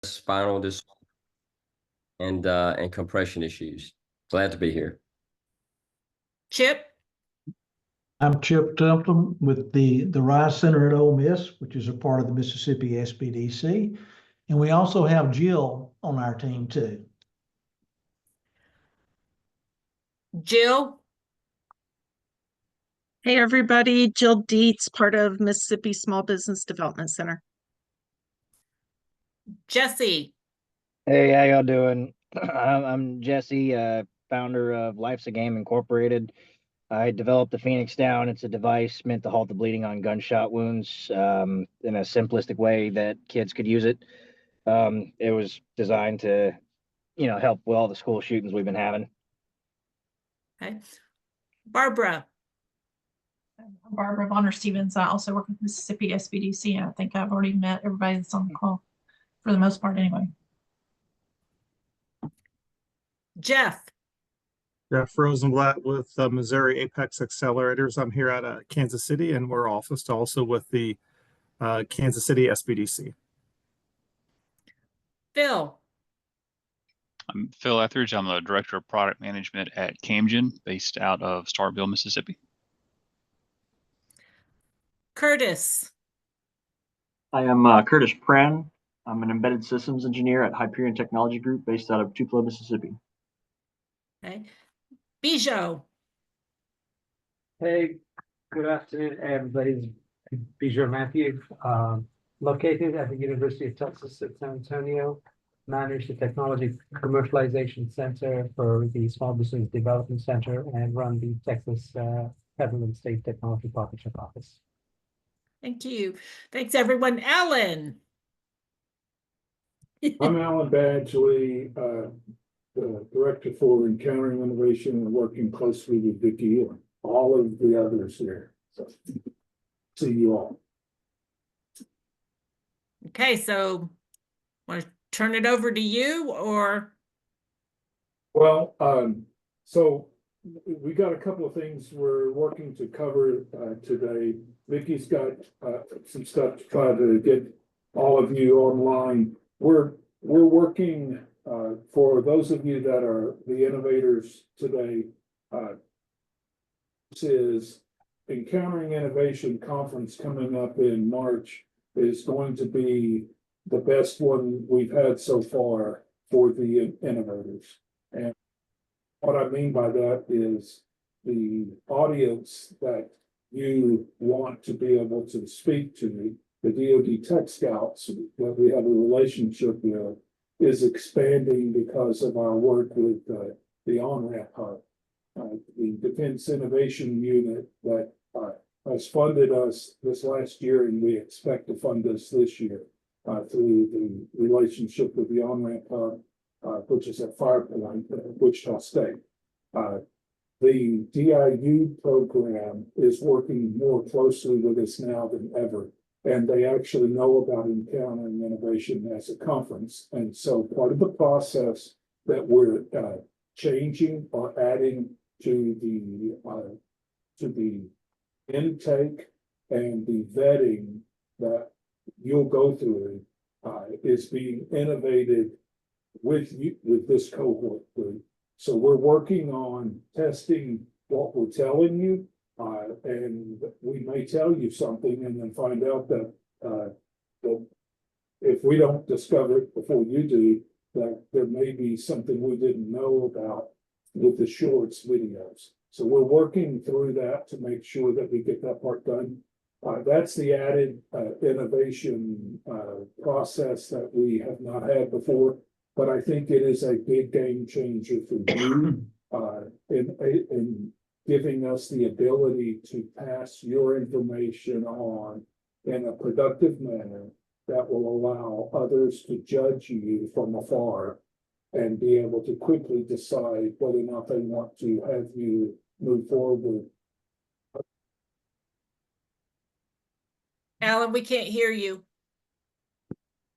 spinal disorder and compression issues. Glad to be here. Chip? I'm Chip Templeton with the Rice Center at Ole Miss, which is a part of the Mississippi SBDC. And we also have Jill on our team too. Jill? Hey, everybody. Jill Dietz, part of Mississippi Small Business Development Center. Jesse? Hey, how y'all doing? I'm Jesse, founder of Life's a Game Incorporated. I developed the Phoenix Down. It's a device meant to halt the bleeding on gunshot wounds in a simplistic way that kids could use it. It was designed to, help with all the school shootings we've been having. Okay. Barbara? I'm Barbara Bonner Stevens. I also work with Mississippi SBDC, and I think I've already met everybody that's on the call for the most part anyway. Jeff? Jeff Rosenblatt with Missouri Apex Accelerators. I'm here at Kansas City, and we're also with the Kansas City SBDC. Phil? I'm Phil Etheridge. I'm the Director of Product Management at Camgen, based out of Starkville, Mississippi. Curtis? I am Curtis Pran. I'm an embedded systems engineer at Hyperion Technology Group based out of Tupelo, Mississippi. Okay. Bijou? Hey, good afternoon, everybody. Bijou Matthew, located at the University of Texas at San Antonio, manage the Technology Commercialization Center for the Small Business Development Center, and run the Texas Federal and State Technology Partnership Office. Thank you. Thanks, everyone. Alan? I'm Alan Badgley, the Director for Encountering Innovation and working closely with Vicki and all of the others there. So, see you all. Okay, so want to turn it over to you or? Well, so we got a couple of things we're working to cover today. Vicki's got some stuff to try to get all of you online. We're working for those of you that are the innovators today. This is Encountering Innovation Conference coming up in March. Is going to be the best one we've had so far for the innovators. And what I mean by that is the audience that you want to be able to speak to, the DoD Tech Scouts that we have a relationship with, is expanding because of our work with the On-Ramp Hub, the Defense Innovation Unit that has funded us this last year, and we expect to fund us this year through the relationship with the On-Ramp Hub, which is at Firepoint, Wichita State. The DIU program is working more closely with us now than ever, and they actually know about Encountering Innovation as a conference. And so part of the process that we're changing or adding to the intake and the vetting that you'll go through is being innovated with you, with this cohort group. So we're working on testing what we're telling you, and we may tell you something and then find out that if we don't discover it before you do, that there may be something we didn't know about with the shorts videos. So we're working through that to make sure that we get that part done. That's the added innovation process that we have not had before, but I think it is a big game changer for you in giving us the ability to pass your information on in a productive manner that will allow others to judge you from afar and be able to quickly decide whether or not they want to have you move forward. Alan, we can't hear you.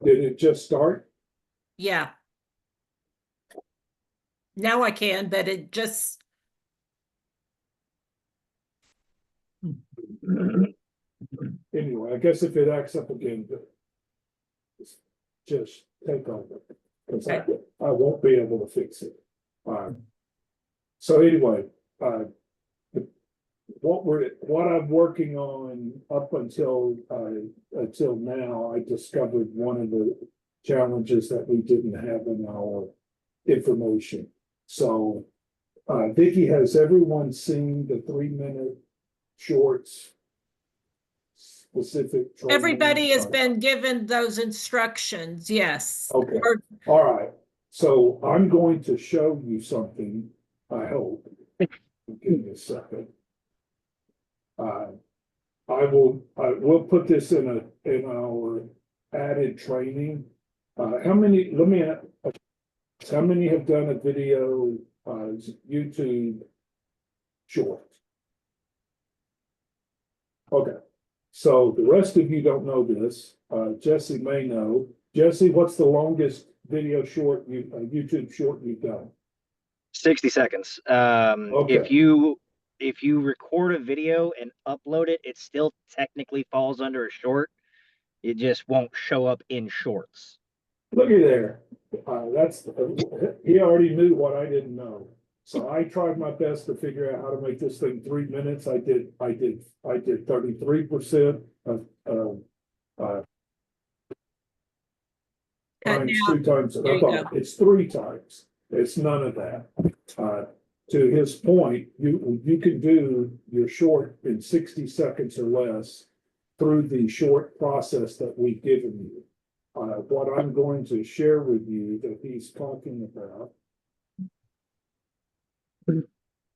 Did it just start? Yeah. Now I can, but it just. Anyway, I guess if it acts up again, just take over. Cause I won't be able to fix it. So anyway, what I'm working on up until now, I discovered one of the challenges that we didn't have in our information. So, Vicky, has everyone seen the 3-minute shorts? Specific. training? Everybody has been given those instructions, yes. Okay. Or- All right, so I'm going to show you something, I hope. Give me a second. We'll put this in our added training. How many have done a video, YouTube short? Okay, so the rest of you don't know this, Jesse may know. Jesse, what's the longest video short YouTube short you've done? 60 seconds. Okay. If you record a video and upload it, it still technically falls under a short. It just won't show up in shorts. Looky there. He already knew what I didn't know. So I tried my best to figure out how to make this thing 3 minutes. I did 33% of times now, 2 times. there you go. It's 3 times. It's none of that. To his point, you can do your short in 60 seconds or less through the short process that we've given you. What I'm going to share with you that he's talking about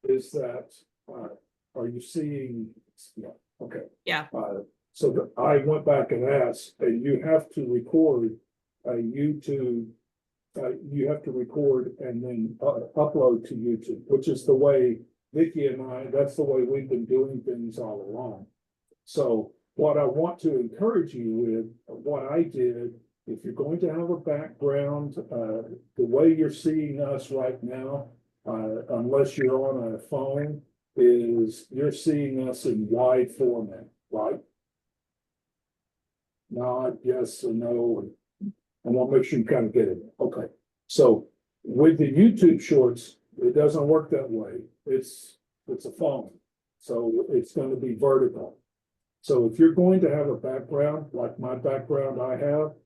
is that, are you seeing? Yeah, okay. Yeah. So I went back and asked, and you have to record a YouTube. You have to record and then upload to YouTube, which is the way Vicky and I, that's the way we've been doing things all along. So what I want to encourage you with, what I did, if you're going to have a background, the way you're seeing us right now, unless you're on a phone, is you're seeing us in wide format, right? Nod, yes or no. I want to make sure you kind of get it. Okay. So with the YouTube shorts, it doesn't work that way. It's a phone. So it's going to be vertical. So if you're going to have a background, like my background I have,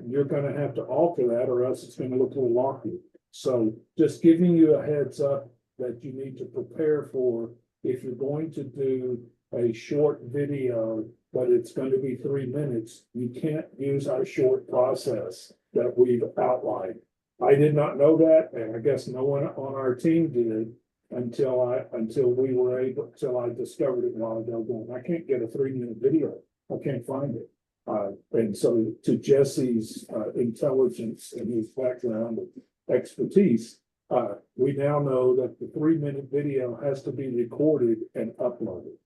you're going to have to alter that or else it's going to look a little wonky. So just giving you a heads up that you need to prepare for if you're going to do a short video, but it's going to be 3 minutes, you can't use our short process that we've outlined. I did not know that, and I guess no one on our team did until I discovered it while ago going, I can't get a 3-minute video. I can't find it. And so to Jesse's intelligence and his background expertise, we now know that the 3-minute video has to be recorded and uploaded.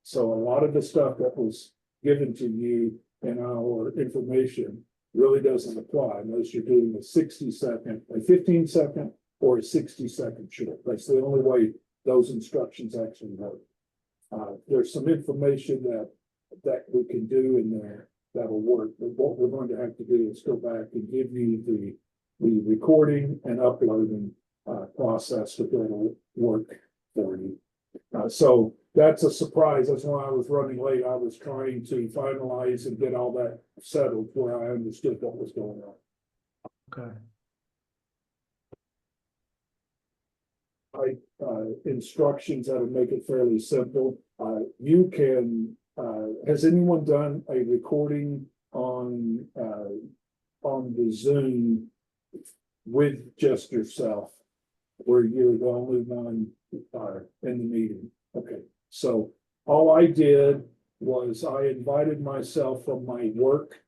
So a lot of the stuff that was given to you in our information really doesn't apply unless you're doing a 60-second, a 15-second, or a 60-second short. That's the only way those instructions actually work. There's some information that we can do in there that'll work, but what we're going to have to do is go back and give you the recording and uploading process that'll work for you. So that's a surprise. That's why I was running late. I was trying to finalize and get all that settled where I understood what was going on. Okay. Instructions that'll make it fairly simple. You can, has anyone done a recording on the Zoom with just yourself, where you're the only one in the meeting? Okay, so all I did was I invited myself from my work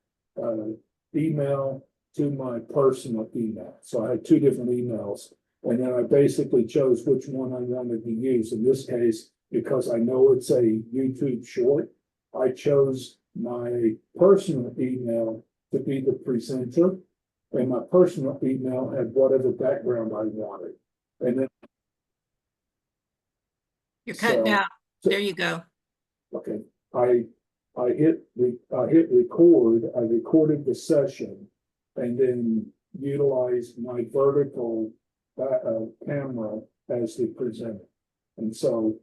email to my personal email. So I had 2 different emails, and then I basically chose which one I wanted to use. In this case, because I know it's a YouTube short, I chose my personal email to be the presenter, and my personal email had whatever background I wanted. And then You're cutting out. There you go. okay, I hit record. I recorded the session, and then utilize my vertical camera as the presenter. And so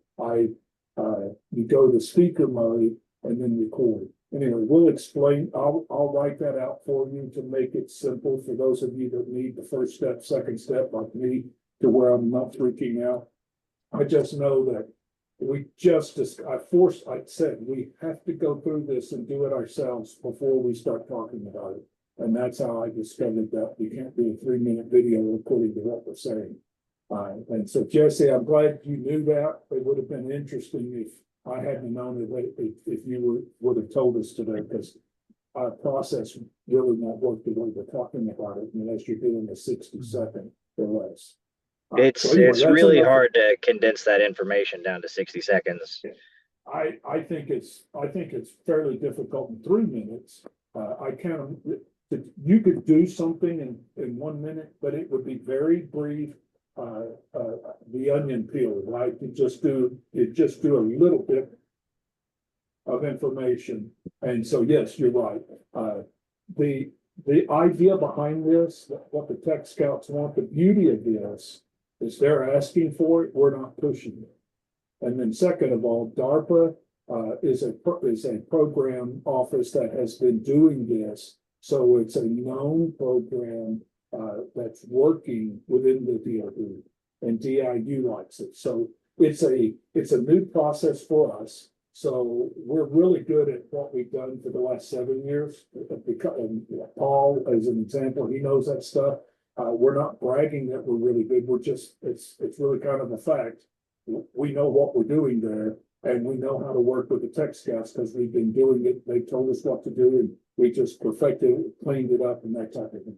you go to speaker mode and then record. Anyway, we'll explain, I'll write that out for you to make it simple for those of you that need the first step, second step like me, to where I'm not freaking out. I just know that I said, we have to go through this and do it ourselves before we start talking about it. And that's how I discovered that we can't do a 3-minute video according to what we're saying. And so Jesse, I'm glad you knew that. It would have been interesting if I hadn't known it, if you would have told us today, because our process really not work the way we're talking about it unless you're doing a 60-second or less. It's So anyway, it's that's really enough. hard to condense that information down to 60 seconds. I think it's fairly difficult in 3 minutes. You could do something in 1 minute, but it would be very brief. The onion peel, right? You just do a little bit of information. And so, yes, you're right. The idea behind this, what the Tech Scouts want, the beauty of this is they're asking for it, we're not pushing it. And then second of all, DARPA is a program office that has been doing this. So it's a known program that's working within the DoD, and DIU likes it. So it's a new process for us. So we're really good at what we've done for the last 7 years. And Paul, as an example, he knows that stuff. We're not bragging that we're really good. We're just, it's really kind of a fact. We know what we're doing there, and we know how to work with the Tech Scouts because we've been doing it. They told us what to do, and we just perfected it, cleaned it up, and that type of thing.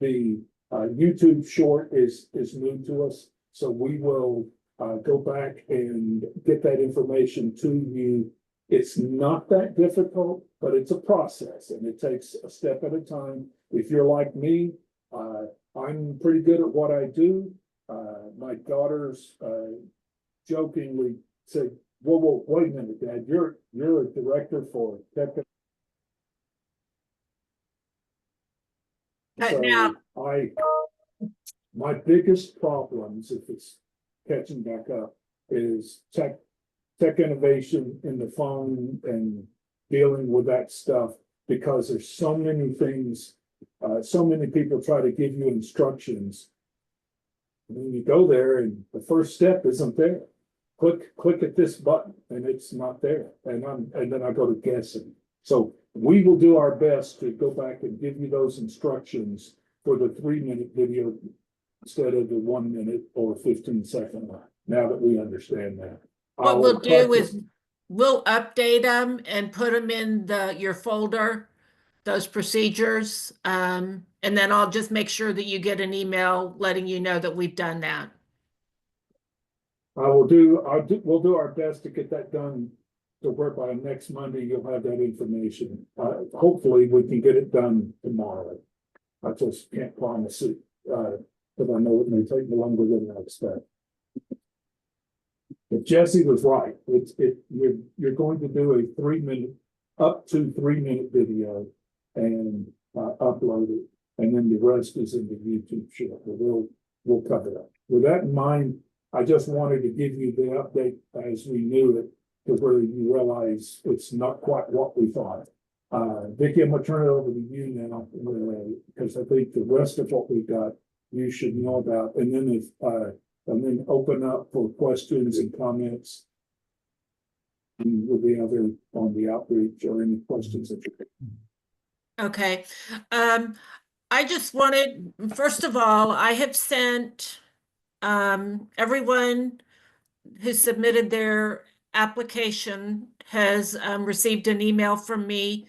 The YouTube short is new to us, so we will go back and get that information to you. It's not that difficult, but it's a process, and it takes a step at a time. If you're like me, I'm pretty good at what I do. My daughters jokingly said, "Whoa, wait a minute, Dad, you're a director for tech." Now, My biggest problems, if it's catching back up, is tech innovation in the phone and dealing with that stuff, because there's so many things, so many people try to give you instructions. And then you go there and the first step isn't there. Click at this button and it's not there. And then I go to guessing. So we will do our best to go back and give you those instructions for the 3-minute video instead of the 1 minute or 15-second one, now that we understand that. what we'll do is we'll update them and put them in your folder, those procedures. And then I'll just make sure that you get an email letting you know that we've done that. We'll do our best to get that done to where by next Monday you'll have that information. Hopefully we can get it done tomorrow. I just can't promise it, because I know it may take longer than I expect. But Jesse was right. You're going to do a 3-minute, up to 3-minute video and upload it, and then the rest is in the YouTube show. We'll cover that. With that in mind, I just wanted to give you the update as we knew it, to where you realize it's not quite what we thought. Vicki, I'm gonna turn it over to you now, because I think the rest of what we got, you should know about, and then open up for questions and comments. And with the other on the outreach or any questions that you have. Okay. I just wanted, first of all, I have sent everyone who submitted their application has received an email from me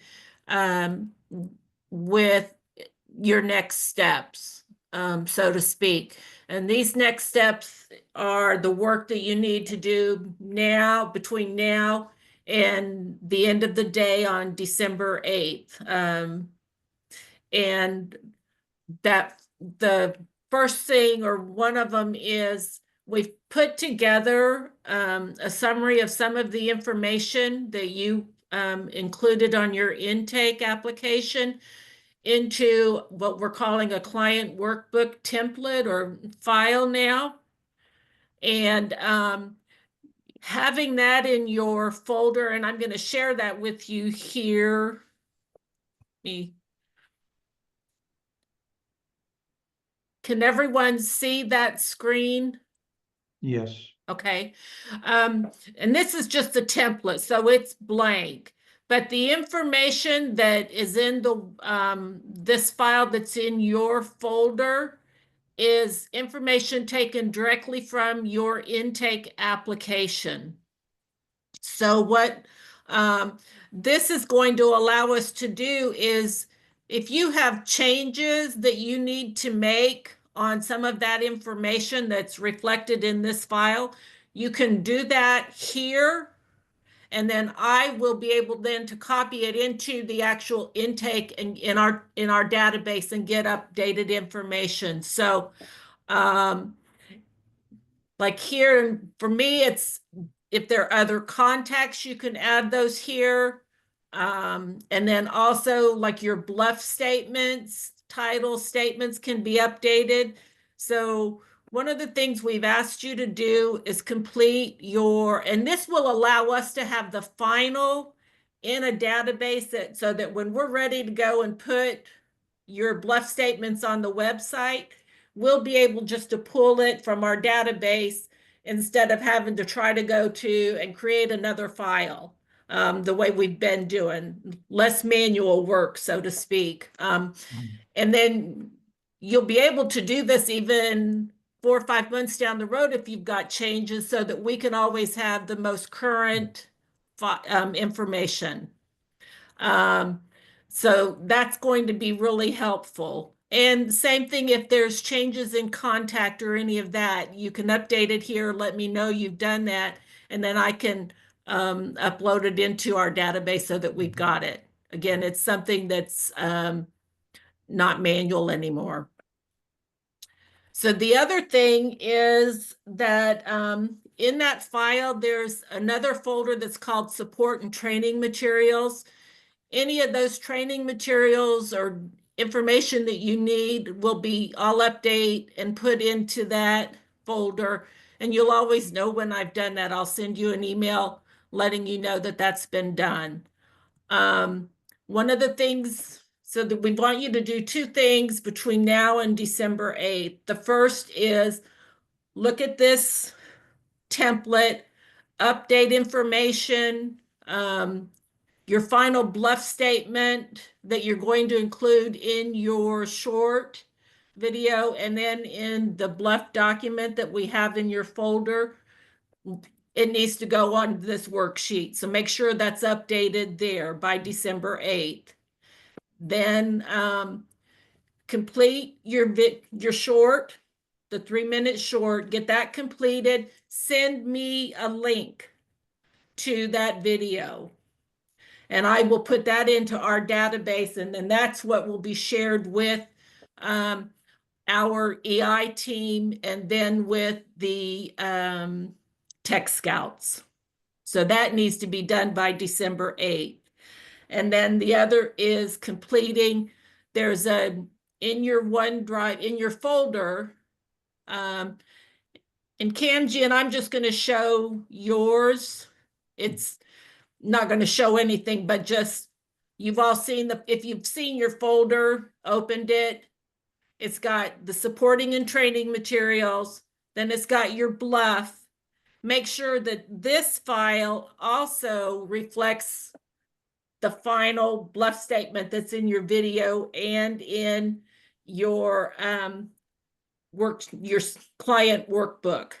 with your next steps, so to speak. And these next steps are the work that you need to do now, between now and the end of the day on December 8th. And that the first thing, or one of them, is we've put together a summary of some of the information that you included on your intake application. into what we're calling a client workbook template or file now. And having that in your folder, and I'm going to share that with you here. Can everyone see that screen? Yes. Okay. And this is just a template, so it's blank. But the information that is in the this file that's in your folder is information taken directly from your intake application. So what this is going to allow us to do is, if you have changes that you need to make on some of that information that's reflected in this file, you can do that here. And then I will be able then to copy it into the actual intake and in our database and get updated information. So like here, for me, it's if there are other contacts, you can add those here. And then also like your bluff statements, title statements can be updated. So one of the things we've asked you to do is complete your, and this will allow us to have the final in a database that, so that when we're ready to go and put your bluff statements on the website, we'll be able just to pull it from our database instead of having to try to go to and create another file, the way we've been doing, less manual work, so to speak. And then you'll be able to do this even 4 or 5 months down the road if you've got changes, so that we can always have the most current information. So that's going to be really helpful. And same thing, if there's changes in contact or any of that, you can update it here, let me know you've done that, and then I can upload it into our database so that we've got it. Again, it's something that's not manual anymore. So the other thing is that in that file, there's another folder that's called support and training materials. Any of those training materials or information that you need will be, I'll update and put into that folder. And you'll always know when I've done that. I'll send you an email letting you know that that's been done. One of the things, so that we want you to do 2 things between now and December 8th. The first is look at this template, update information, your final bluff statement that you're going to include in your short video, and then in the bluff document that we have in your folder, it needs to go on this worksheet. So make sure that's updated there by December 8th. Then complete your short, the 3-minute short, get that completed, send me a link to that video. And I will put that into our database, and then that's what will be shared with our EI team and then with the Tech Scouts. So that needs to be done by December 8th. And then the other is completing, there's in your OneDrive, in your folder, in Camji, and I'm just going to show yours. It's not going to show anything, but just, you've all seen if you've seen your folder, opened it, it's got the supporting and training materials, then it's got your bluff. Make sure that this file also reflects the final bluff statement that's in your video and in your your client workbook.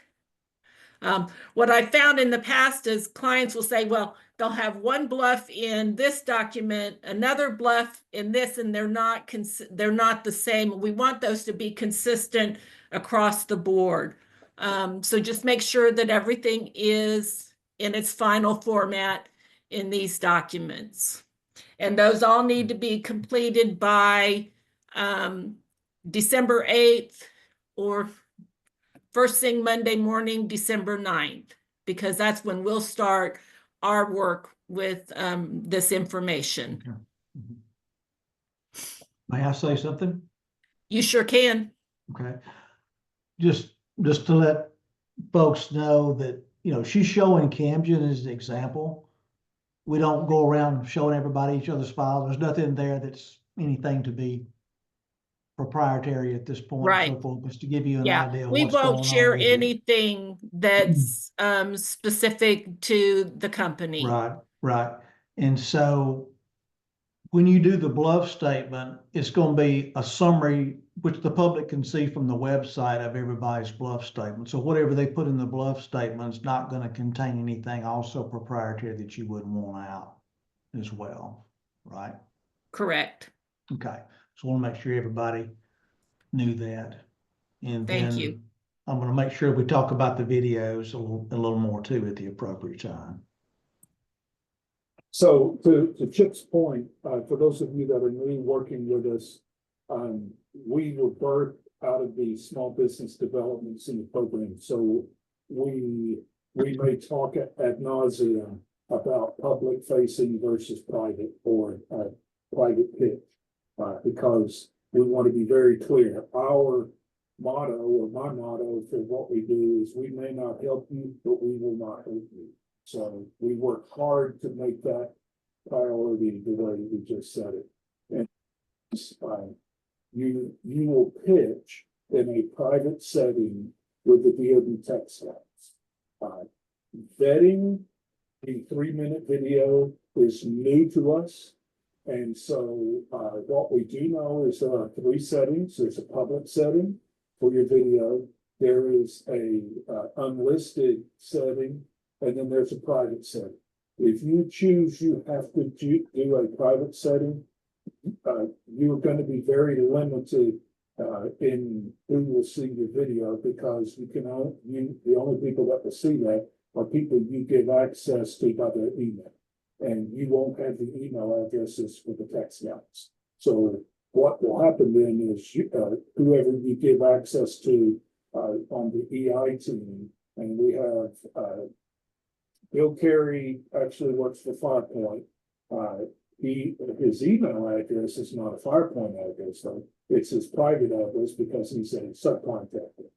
What I found in the past is clients will say, well, they'll have one bluff in this document, another bluff in this, and they're not the same. We want those to be consistent across the board. So just make sure that everything is in its final format in these documents. And those all need to be completed by December 8th or first thing Monday morning, December 9th, because that's when we'll start our work with this information. May I say something? You sure can. Okay. Just to let folks know that, you know, she's showing Camden as an example. We don't go around showing everybody each other's files. There's nothing there that's anything to be proprietary at this point. Right. So forth, just to give you an Yeah, idea of we what's going won't on share with it. anything that's specific to the company. Right, right. And so when you do the bluff statement, it's going to be a summary, which the public can see from the website of everybody's bluff statement. So whatever they put in the bluff statement is not going to contain anything also proprietary that you wouldn't want out as well, right? Correct. Okay, so I want to make sure everybody knew that. And Thank you. then I'm going to make sure we talk about the videos a little more too at the appropriate time. So to Chip's point, for those of you that are new working with us, we were birthed out of the small business development center program. So we may talk ad nauseum about public facing versus private or private pitch, because we want to be very clear. Our motto, or my motto for what we do, is we may not help you, but we will not hurt you. So we work hard to make that priority the way we just said it. And you will pitch in a private setting with the DoD tech staff. Vetting the 3-minute video is new to us. And so what we do know is there are 3 settings. There's a public setting for your video. There is a unlisted setting, and then there's a private setting. If you choose, you have to do a private setting. You're going to be very limited in who will see your video, because the only people that will see that are people you give access to by their email, and you won't have the email addresses for the tech scouts. So what will happen then is whoever you give access to on the EI team, and we have Bill Carey actually works for Firepoint. His email address is not a Firepoint address, though. It's his private address because he's a subcontractor.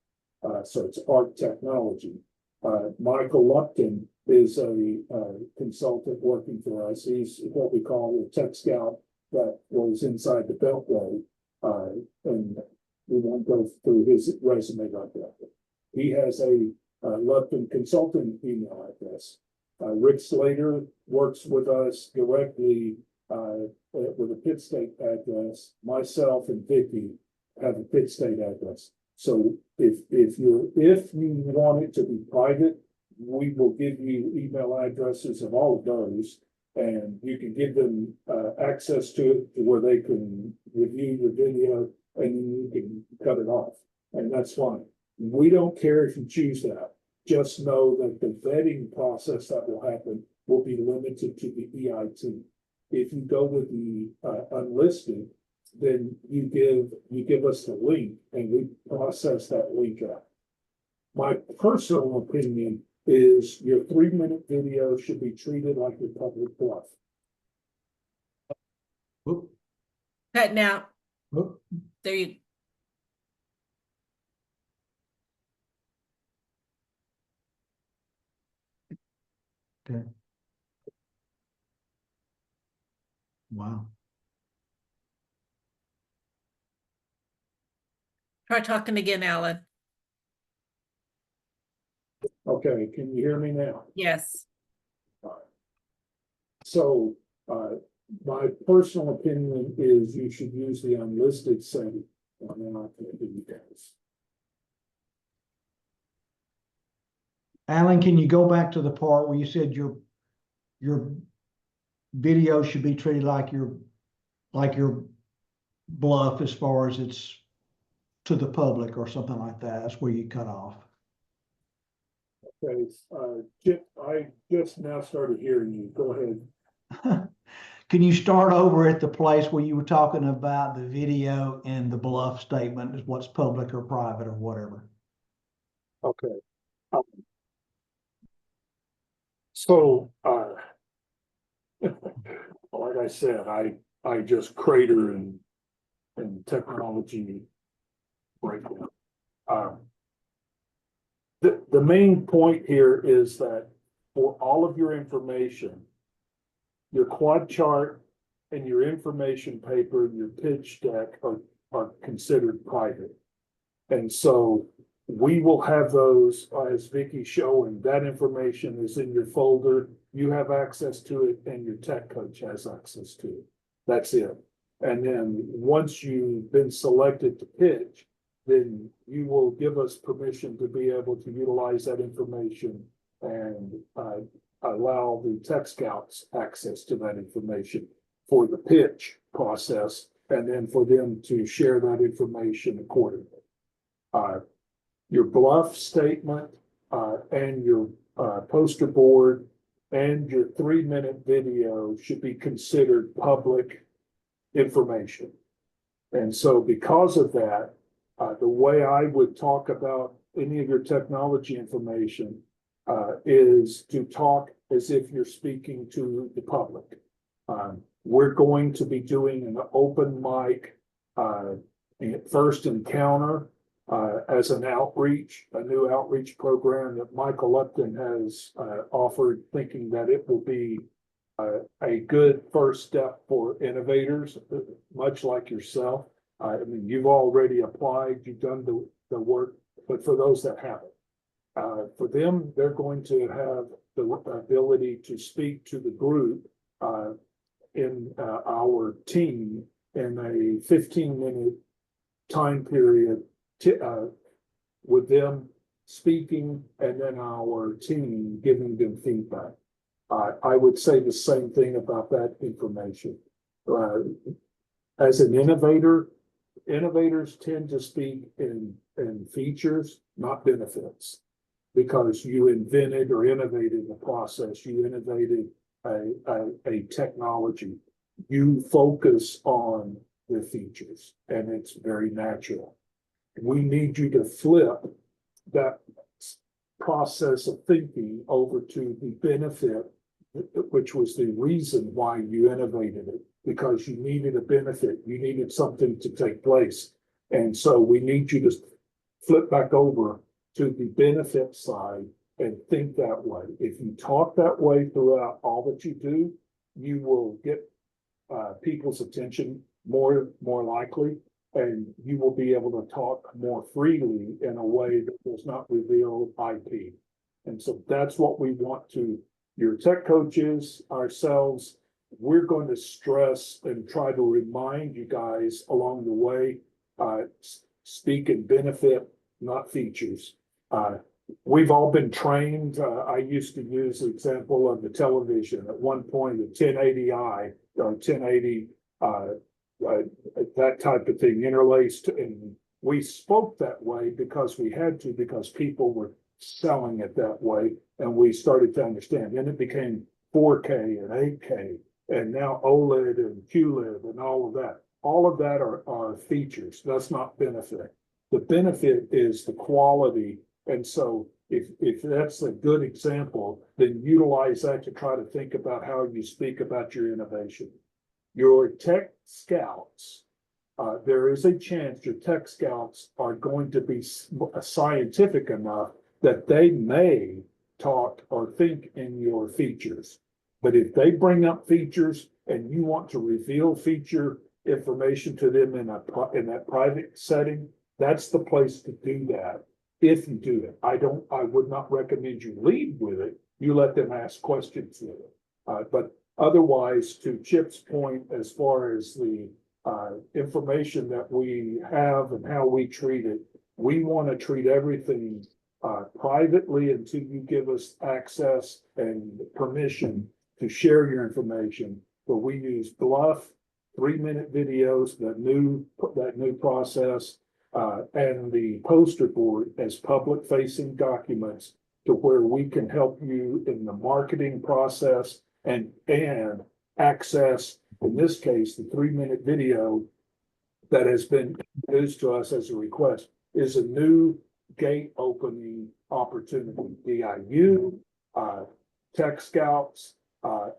So it's ARC Technology. Michael Lupton is a consultant working for us. He's what we call a tech scout that was inside the Beltway. And we won't go through his resume like that. He has a Lupton consulting email address. Rick Slater works with us directly with a Pitt State address. Myself and Vicky have a Pitt State address. So if you want it to be private, we will give you email addresses of all of those, and you can give them access to it where they can review your video, and then you can cut it off, and that's fine. We don't care if you choose that. Just know that the vetting process that will happen will be limited to the EIT. If you go with the unlisted, then you give us the link and we process that link out. My personal opinion is your 3-minute video should be treated like your public bluff. Whoop, Cutting out. whoop. There you. Okay. Wow. Try talking again, Alan. Okay, can you hear me now? Yes. So my personal opinion is you should use the unlisted setting. And then I'll tell you guys. Alan, can you go back to the part where you said your video should be treated like your bluff as far as it's to the public or something like that? That's where you cut off. Okay, Chip, I just now started hearing you. Go ahead. Can you start over at the place where you were talking about the video and the bluff statement is what's public or private or whatever? Okay. So, like I said, I just crater and and technology breakdown. The main point here is that for all of your information, your quad chart and your information paper, your pitch deck are considered private. And so we will have those, as Vicky's showing, that information is in your folder. You have access to it and your tech coach has access to it. That's it. And then once you've been selected to pitch, then you will give us permission to be able to utilize that information and allow the tech scouts access to that information for the pitch process, and then for them to share that information accordingly. Your bluff statement and your poster board and your 3-minute video should be considered public information. And so because of that, the way I would talk about any of your technology information is to talk as if you're speaking to the public. We're going to be doing an open mic first encounter as an outreach, a new outreach program that Michael Upton has offered, thinking that it will be a good first step for innovators, much like yourself. I mean, you've already applied, you've done the work, but for those that haven't, for them, they're going to have the ability to speak to the group in our team in a 15-minute time period with them speaking and then our team giving them feedback. I would say the same thing about that information. As an innovator, innovators tend to speak in features, not benefits, because you invented or innovated a process, you innovated a technology. You focus on the features, and it's very natural. We need you to flip that process of thinking over to the benefit, which was the reason why you innovated it, because you needed a benefit, you needed something to take place. And so we need you to flip back over to the benefit side and think that way. If you talk that way throughout all that you do, you will get people's attention more likely, and you will be able to talk more freely in a way that does not reveal IP. And so that's what we want to, your tech coaches, ourselves, we're going to stress and try to remind you guys along the way, speak and benefit, not features. We've all been trained. I used to use the example of the television. At one point, the 1080i or 1080, that type of thing interlaced. And we spoke that way because we had to, because people were selling it that way. And we started to understand. Then it became 4K and 8K, and now OLED and QLED and all of that. All of that are features. That's not benefit. The benefit is the quality. And so if that's a good example, then utilize that to try to think about how you speak about your innovation. Your tech scouts, there is a chance your tech scouts are going to be scientific enough that they may talk or think in your features. But if they bring up features and you want to reveal feature information to them in that private setting, that's the place to do that. If you do it, I would not recommend you lead with it. You let them ask questions with it. But otherwise, to Chip's point, as far as the information that we have and how we treat it, we want to treat everything privately until you give us access and permission to share your information. But we use Bluff, 3-minute videos, that new process, and the poster board as public-facing documents to where we can help you in the marketing process and access, in this case, the 3-minute video that has been introduced to us as a request is a new gate opening opportunity. DIU, Tech Scouts,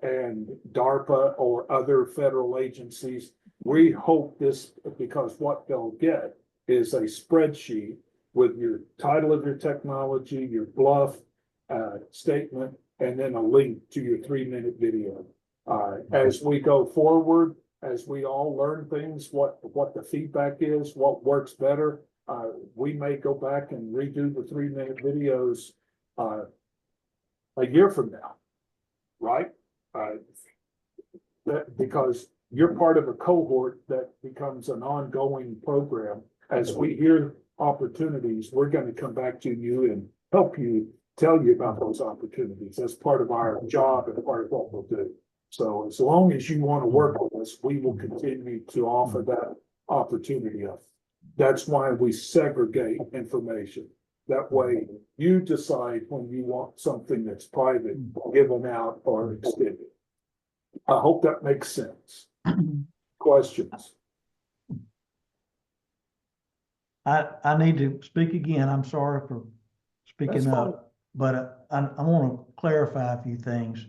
and DARPA or other federal agencies We hope this, because what they'll get is a spreadsheet with your title of your technology, your bluff, statement, and then a link to your 3-minute video. As we go forward, as we all learn things, what the feedback is, what works better, we may go back and redo the 3-minute videos a year from now, right? Because you're part of a cohort that becomes an ongoing program. As we hear opportunities, we're going to come back to you and help you, tell you about those opportunities. That's part of our job and part of what we'll do. So as long as you want to work with us, we will continue to offer that opportunity up. That's why we segregate information. That way you decide when you want something that's private, given out or extended. I hope that makes sense. Questions? I need to speak again. I'm sorry for speaking That's fine. up, but I want to clarify a few things.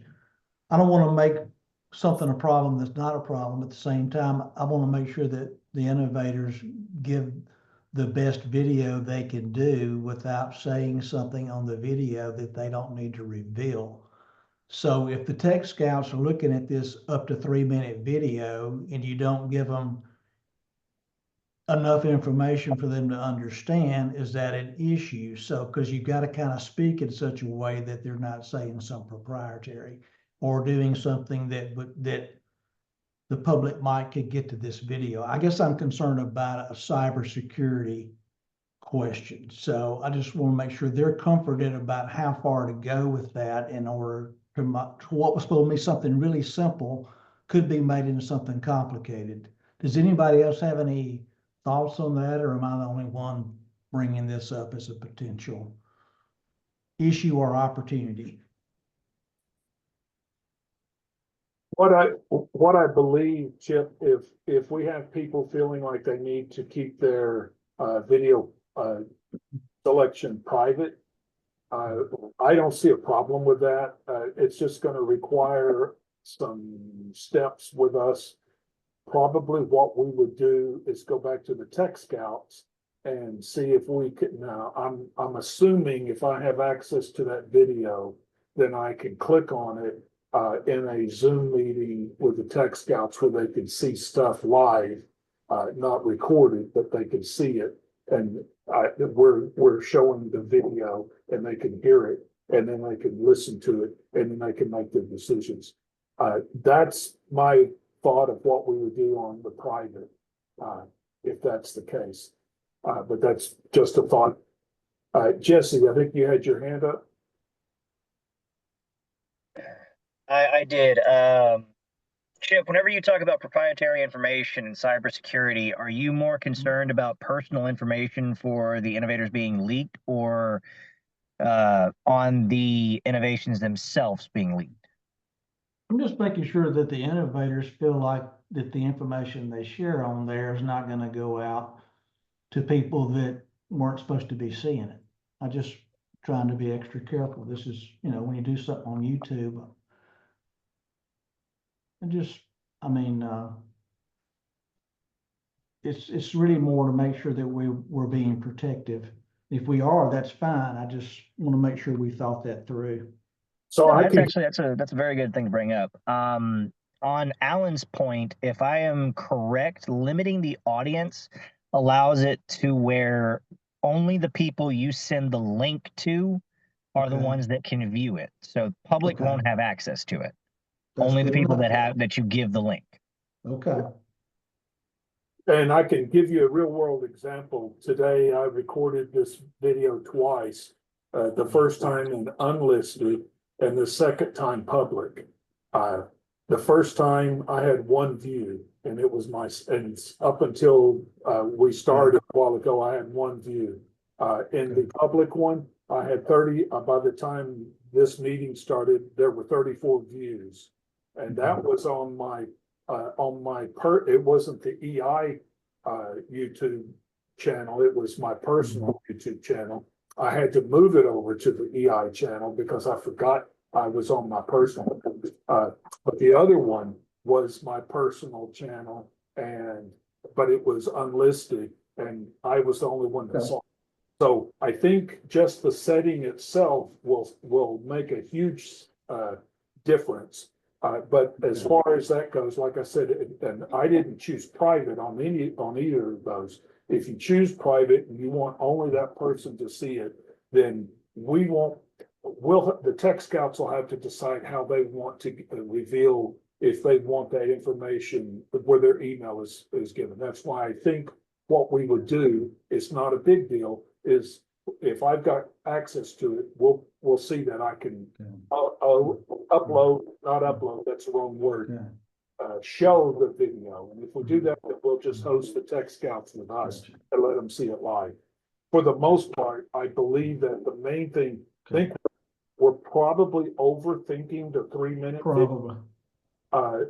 I don't want to make something a problem that's not a problem. At the same time, I want to make sure that the innovators give the best video they can do without saying something on the video that they don't need to reveal. So if the tech scouts are looking at this up to 3-minute video and you don't give them enough information for them to understand, is that an issue? So, because you've got to kind of speak in such a way that they're not saying some proprietary or doing something that the public might could get to this video. I guess I'm concerned about a cybersecurity question. So I just want to make sure they're comforted about how far to go with that in order to what was supposed to be something really simple could be made into something complicated. Does anybody else have any thoughts on that, or am I the only one bringing this up as a potential issue or opportunity? What I believe, Chip, if we have people feeling like they need to keep their video selection private, I don't see a problem with that. It's just going to require some steps with us. Probably what we would do is go back to the tech scouts and see if we could. Now, I'm assuming if I have access to that video, then I can click on it in a Zoom meeting with the tech scouts where they can see stuff live, not recorded, but they can see it. And we're showing the video and they can hear it, and then they can listen to it, and then they can make their decisions. That's my thought of what we would do on the private, if that's the case. But that's just a thought. Jesse, I think you had your hand up. I did. Chip, whenever you talk about proprietary information and cybersecurity, are you more concerned about personal information for the innovators being leaked, or on the innovations themselves being leaked? I'm just making sure that the innovators feel like that the information they share on there is not going to go out to people that weren't supposed to be seeing it. I just trying to be extra careful. This is, when you do something on YouTube, it's really more to make sure that we're being protective. If we are, that's fine. I just want to make sure we thought that through. So that's a very good thing to bring up. On Alan's point, if I am correct, limiting the audience allows it to where only the people you send the link to are the ones that can view it. So public won't have access to it. That's only the good people enough. that you give the link. Okay. And I can give you a real world example. Today, I recorded this video twice. The first time in unlisted and the second time public. The first time I had one view, and it was and up until we started a while ago, I had one view. In the public one, I had 30. By the time this meeting started, there were 34 views, and that was on my it wasn't the EI YouTube channel. It was my personal YouTube channel. I had to move it over to the EI channel because I forgot I was on my personal. But the other one was my personal channel, but it was unlisted and I was the only one that saw it. So I think just the setting itself will make a huge difference. But as far as that goes, like I said, and I didn't choose private on either of those. If you choose private and you want only that person to see it, then the Tech Scouts will have to decide how they want to reveal if they want that information where their email is given. That's why I think what we would do is not a big deal, is if I've got access to it, we'll see that I can, I'll upload, not upload, that's the wrong word. Show the video. And if we do that, then we'll just host the Tech Scouts with us and let them see it live. For the most part, I believe that the main thing, we're probably overthinking the 3-minute video.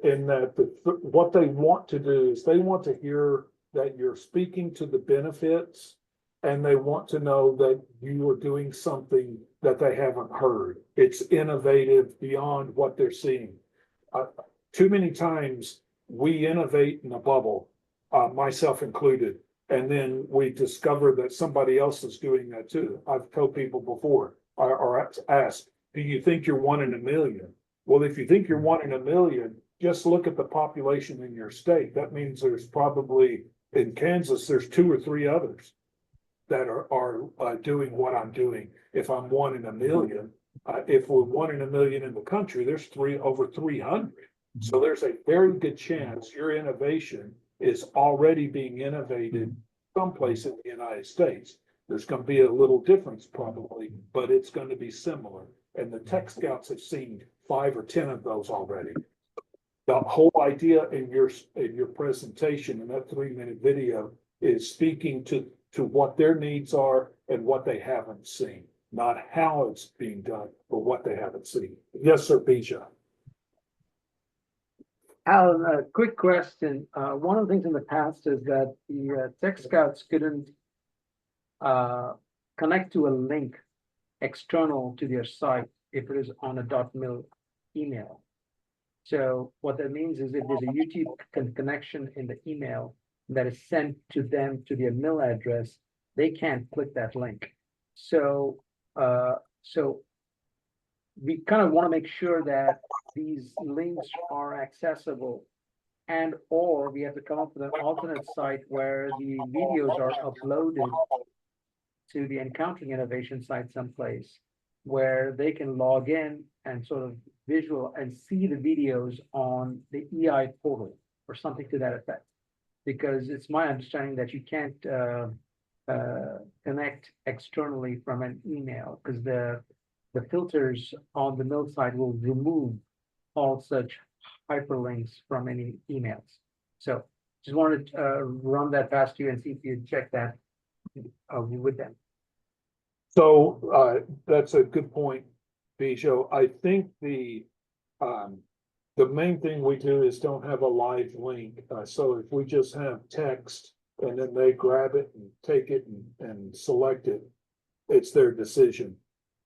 In that what they want to do is they want to hear that you're speaking to the benefits, and they want to know that you are doing something that they haven't heard. It's innovative beyond what they're seeing. Too many times we innovate in a bubble, myself included, and then we discover that somebody else is doing that too. I've told people before, or asked, do you think you're 1 in a million? Well, if you think you're 1 in a million, just look at the population in your state. That means there's probably, in Kansas, there's 2 or 3 others that are doing what I'm doing. If I'm 1 in a million, if we're 1 in a million in the country, there's over 300. So there's a very good chance your innovation is already being innovated someplace in the United States. There's going to be a little difference probably, but it's going to be similar. And the Tech Scouts have seen 5 or 10 of those already. The whole idea in your presentation in that 3-minute video is speaking to what their needs are and what they haven't seen, not how it's being done, but what they haven't seen. Yes, sir, Bija. Alan, a quick question. One of the things in the past is that the Tech Scouts couldn't connect to a link external to their site if it is on a .mil email. So what that means is if there's a YouTube connection in the email that is sent to them to their mail address, they can't click that link. So we kind of want to make sure that these links are accessible, and or we have to come up with an alternate site where the videos are uploaded to the Encountering Innovation site someplace where they can log in and sort of visual and see the videos on the EI portal or something to that effect. Because it's my understanding that you can't connect externally from an email, because the filters on the mill site will remove all such hyperlinks from any emails. So just wanted to run that past you and see if you check that with them. So that's a good point, Bijou. I think the main thing we do is don't have a live link. So if we just have text and then they grab it and take it and select it, it's their decision.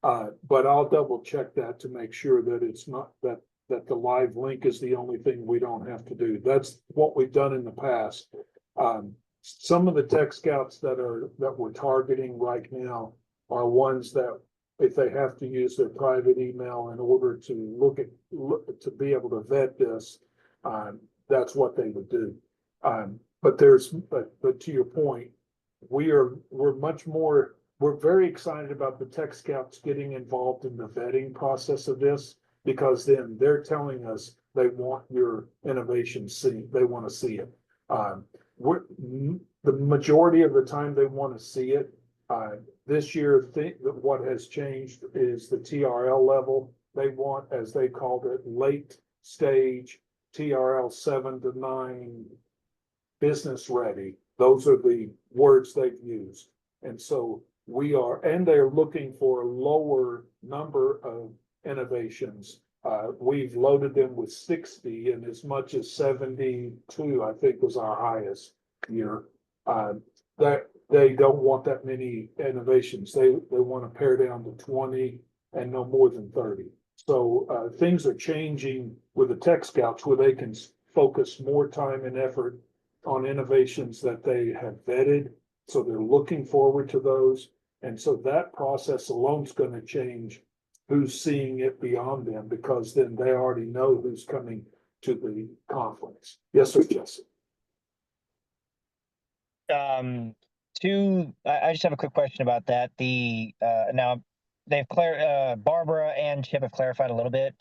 But I'll double check that to make sure that it's not that the live link is the only thing we don't have to do. That's what we've done in the past. Some of the Tech Scouts that we're targeting right now are ones that if they have to use their private email in order to to be able to vet this, that's what they would do. But to your point, we're very excited about the Tech Scouts getting involved in the vetting process of this, because then they're telling us they want your innovation seen. They want to see it. The majority of the time they want to see it. This year, what has changed is the TRL level. They want, as they called it, late stage TRL 7 to 9 business ready. Those are the words they've used. And so they're looking for a lower number of innovations. We've loaded them with 60, and as much as 72, I think, was our highest year. That they don't want that many innovations. They want to pare down to 20 and no more than 30. So things are changing with the Tech Scouts where they can focus more time and effort on innovations that they have vetted. So they're looking forward to those. And so that process alone is going to change who's seeing it beyond them, because then they already know who's coming to the conference. Yes, sir, Jesse. I just have a quick question about that. Now they've Barbara and Chip have clarified a little bit.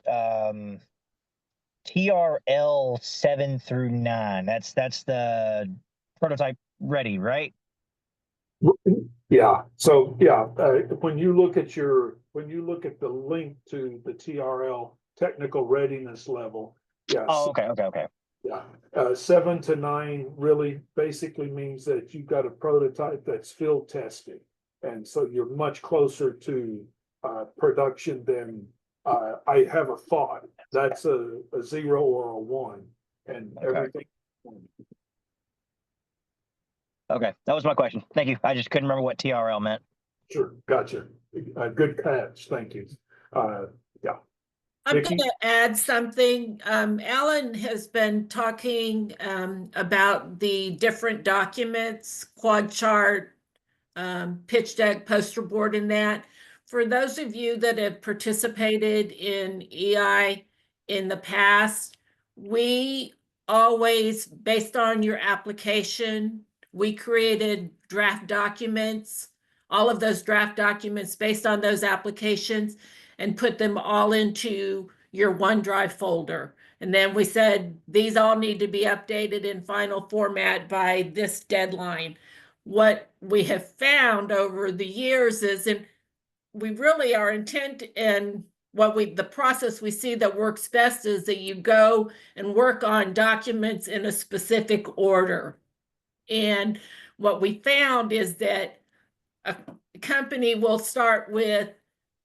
TRL 7 through 9. That's the prototype ready, right? Yeah. So yeah, when you look at the link to the TRL technical readiness level, yeah. Oh, okay. Yeah, 7 to 9 really basically means that you've got a prototype that's field tested. And so you're much closer to production than I have a thought. That's a 0 or a 1 and everything. Okay, that was my question. Thank you. I just couldn't remember what TRL meant. Sure, gotcha. Good catch. Thank you. Yeah. I'm Vicky? going to add something. Alan has been talking about the different documents, quad chart, pitch deck, poster board, and that. For those of you that have participated in EI in the past, we always, based on your application, we created draft documents, all of those draft documents based on those applications, and put them all into your OneDrive folder. And then we said, these all need to be updated in final format by this deadline. What we have found over the years is, and we really our intent and the process we see that works best is that you go and work on documents in a specific order. And what we found is that a company will start with,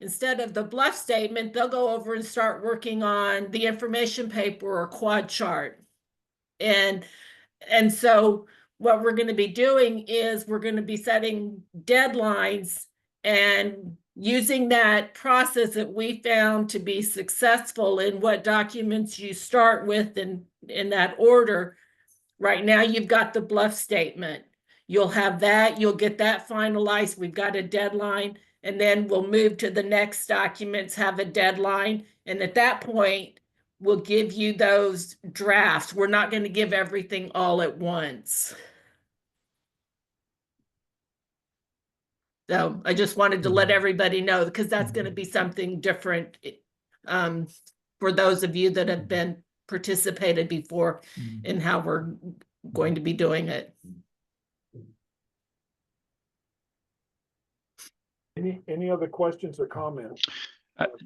instead of the bluff statement, they'll go over and start working on the information paper or quad chart. And so what we're going to be doing is we're going to be setting deadlines and using that process that we found to be successful in what documents you start with in that order. Right now, you've got the bluff statement. You'll have that, you'll get that finalized. We've got a deadline, and then we'll move to the next documents, have a deadline. And at that point, we'll give you those drafts. We're not going to give everything all at once. So I just wanted to let everybody know, because that's going to be something different for those of you that have been participated before in how we're going to be doing it. Any other questions or comments?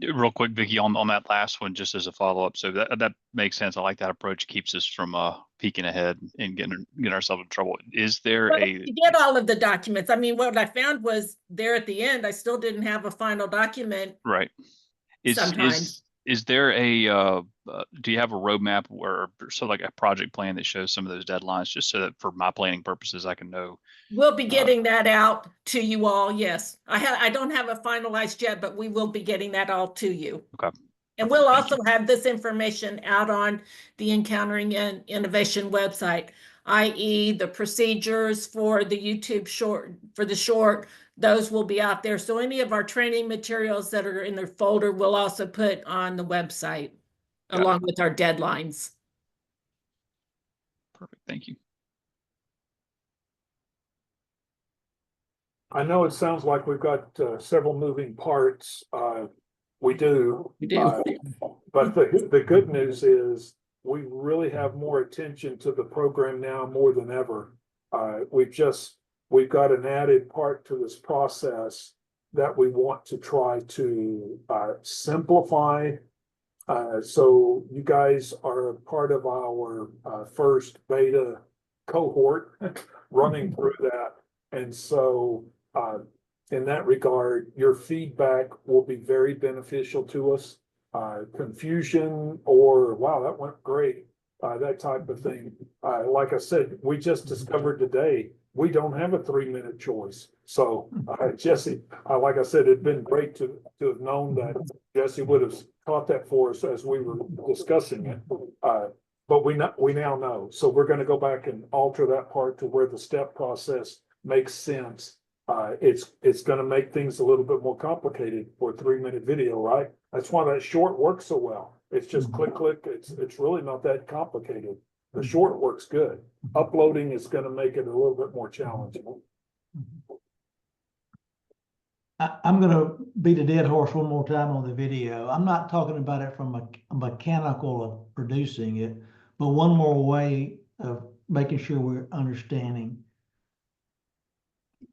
Real quick, Vicky, on that last one, just as a follow-up. So that makes sense. I like that approach. Keeps us from peeking ahead and getting ourselves in trouble. Is there You get all of the documents. I mean, what I found was there at the end, I still didn't have a final document. Right. Sometimes. Is there a do you have a roadmap or so like a project plan that shows some of those deadlines, just so that for my planning purposes I can know? We'll be getting that out to you all. Yes, I don't have it finalized yet, but we will be getting that all to you. Okay. And we'll also have this information out on the Encountering Innovation website, i.e. the procedures for the YouTube short, those will be out there. So any of our training materials that are in their folder, we'll also put on the website along with our deadlines. Perfect. Thank you. I know it sounds like we've got several moving parts. We do. But the good news is we really have more attention to the program now more than ever. We've got an added part to this process that we want to try to simplify. So you guys are part of our first beta cohort running through that. And so in that regard, your feedback will be very beneficial to us. Confusion or, wow, that went great, that type of thing. Like I said, we just discovered today, we don't have a 3-minute choice. So Jesse, like I said, it'd been great to have known that Jesse would have taught that for us as we were discussing it. but we now know. So we're gonna go back and alter that part to where the step process makes sense. It's gonna make things a little bit more complicated for a 3-minute video, right? That's why that short works so well. It's just click, click. It's really not that complicated. The short works good. Uploading is gonna make it a little bit more challenging. I'm gonna beat a dead horse one more time on the video. I'm not talking about it from a mechanical of producing it, but one more way of making sure we're understanding.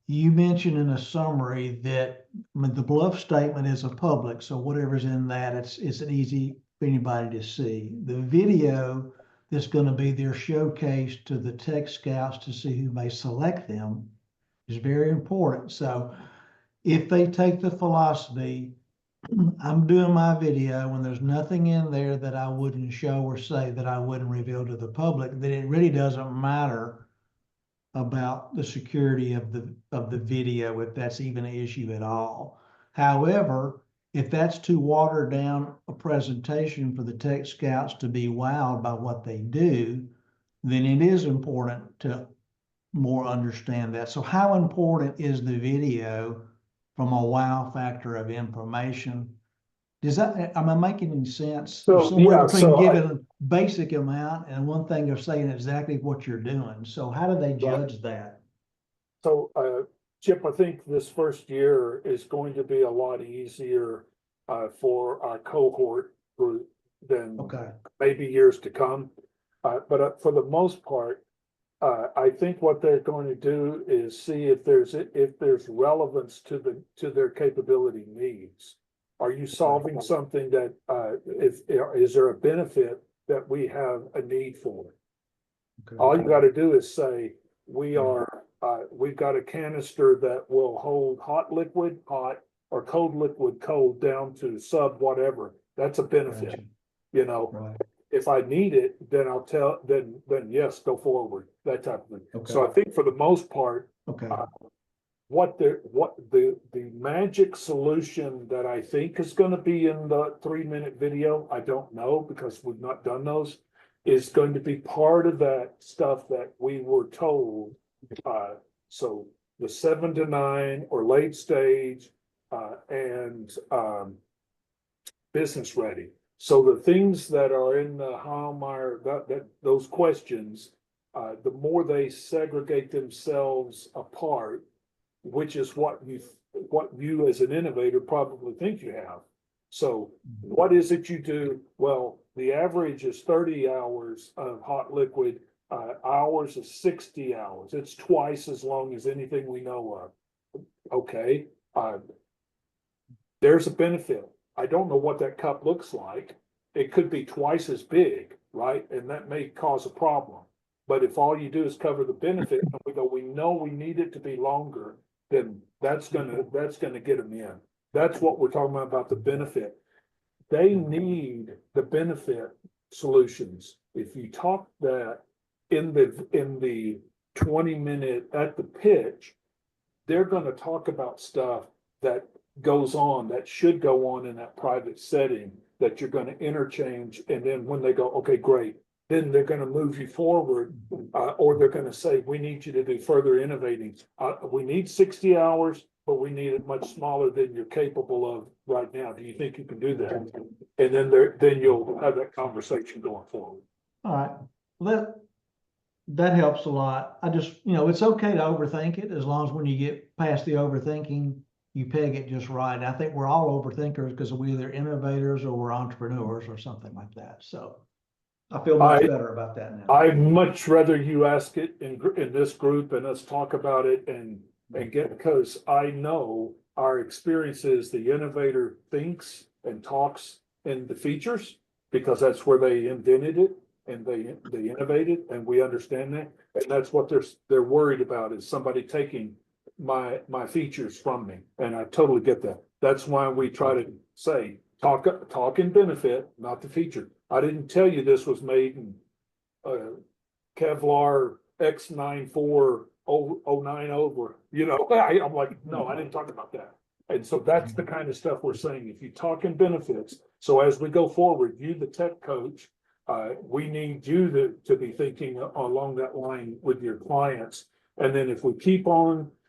You mentioned in a summary that, I mean, the bluff statement is a public, so whatever's in that, it's an easy for anybody to see. The video that's gonna be their showcase to the tech scouts to see who may select them is very important. So if they take the philosophy, I'm doing my video when there's nothing in there that I wouldn't show or say that I wouldn't reveal to the public, then it really doesn't matter about the security of the video, if that's even an issue at all. However, if that's too watered down a presentation for the tech scouts to be wowed by what they do, then it is important to more understand that. So how important is the video from a wow factor of information? Does that, am I making any sense? So, There's somewhere yeah, between so giving a basic amount and one thing of saying exactly what you're doing. So how do they judge that? So, Chip, I think this first year is going to be a lot easier for our cohort group than Okay, maybe years to come. But for the most part, I think what they're going to do is see if there's relevance to their capability needs. Are you solving something that is there a benefit that we have a need for? okay. All you got to do is say we've got a canister that will hold hot liquid hot or cold liquid cold down to sub whatever. That's a benefit. Gotcha. You know, Right. if I need it, then I'll tell, then yes, go forward, that type of thing. Okay. So I think for the most part, Okay, what the magic solution that I think is gonna be in the 3-minute video, I don't know because we've not done those, is going to be part of that stuff that we were told. So the 7 to 9 or late stage, and business ready. So the things that are in the Heilmeyer, those questions, the more they segregate themselves apart, which is what you as an innovator probably think you have. So what is it you do? Well, the average is 30 hours of hot liquid, hours is 60 hours. It's twice as long as anything we know of. Okay, there's a benefit. I don't know what that cup looks like. It could be twice as big, right? And that may cause a problem. But if all you do is cover the benefit, and we know we need it to be longer, then that's gonna get them in. That's what we're talking about the benefit. They need the benefit solutions. If you talk that in the 20-minute at the pitch, they're gonna talk about stuff that goes on, that should go on in that private setting, that you're gonna interchange, and then when they go, okay, great, then they're gonna move you forward, or they're gonna say, we need you to do further innovating. We need 60 hours, but we need it much smaller than you're capable of right now. Do you think you can do that? And then you'll have that conversation going forward. all right. Well, that helps a lot. I just, it's okay to overthink it as long as when you get past the overthinking, you peg it just right. I think we're all overthinkers because we're either innovators or we're entrepreneurs or something like that. So I feel much better about that now. I'd much rather you ask it in this group and us talk about it and because I know our experience is the innovator thinks and talks in the features because that's where they invented it and they innovated and we understand that. And that's what they're worried about is somebody taking my features from me. And I totally get that. That's why we try to say, talk and benefit, not the feature. I didn't tell you this was made in Kevlar X94 090 over, I'm like, no, I didn't talk about that. And so that's the kind of stuff we're saying. If you talk in benefits, so as we go forward, you, the tech coach, We need you to be thinking along that line with your clients. And then if we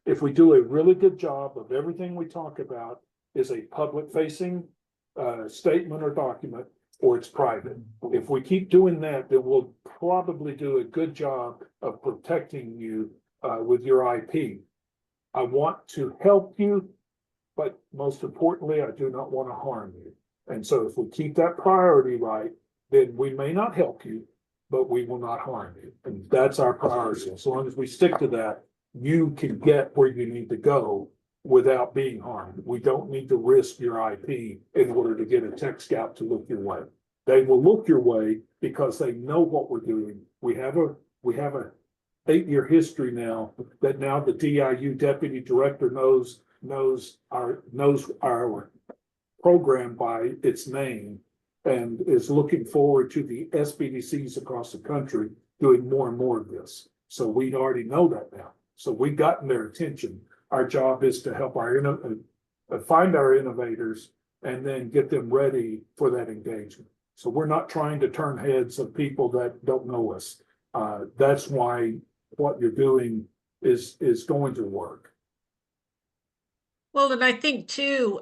if we do a really good job of everything we talk about is a public facing statement or document, or it's private. If we keep doing that, then we'll probably do a good job of protecting you with your IP. I want to help you, but most importantly, I do not want to harm you. And so if we keep that priority right, then we may not help you, but we will not harm you. And that's our priority. As long as we stick to that, you can get where you need to go without being harmed. We don't need to risk your IP in order to get a tech scout to look your way. They will look your way because they know what we're doing. We have a 8-year history now that now the DIU deputy director knows our program by its name and is looking forward to the SBDCs across the country doing more and more of this. So we already know that now. So we've gotten their attention. Our job is to help find our innovators and then get them ready for that engagement. So we're not trying to turn heads of people that don't know us. That's why what you're doing is going to work. Well, and I think too,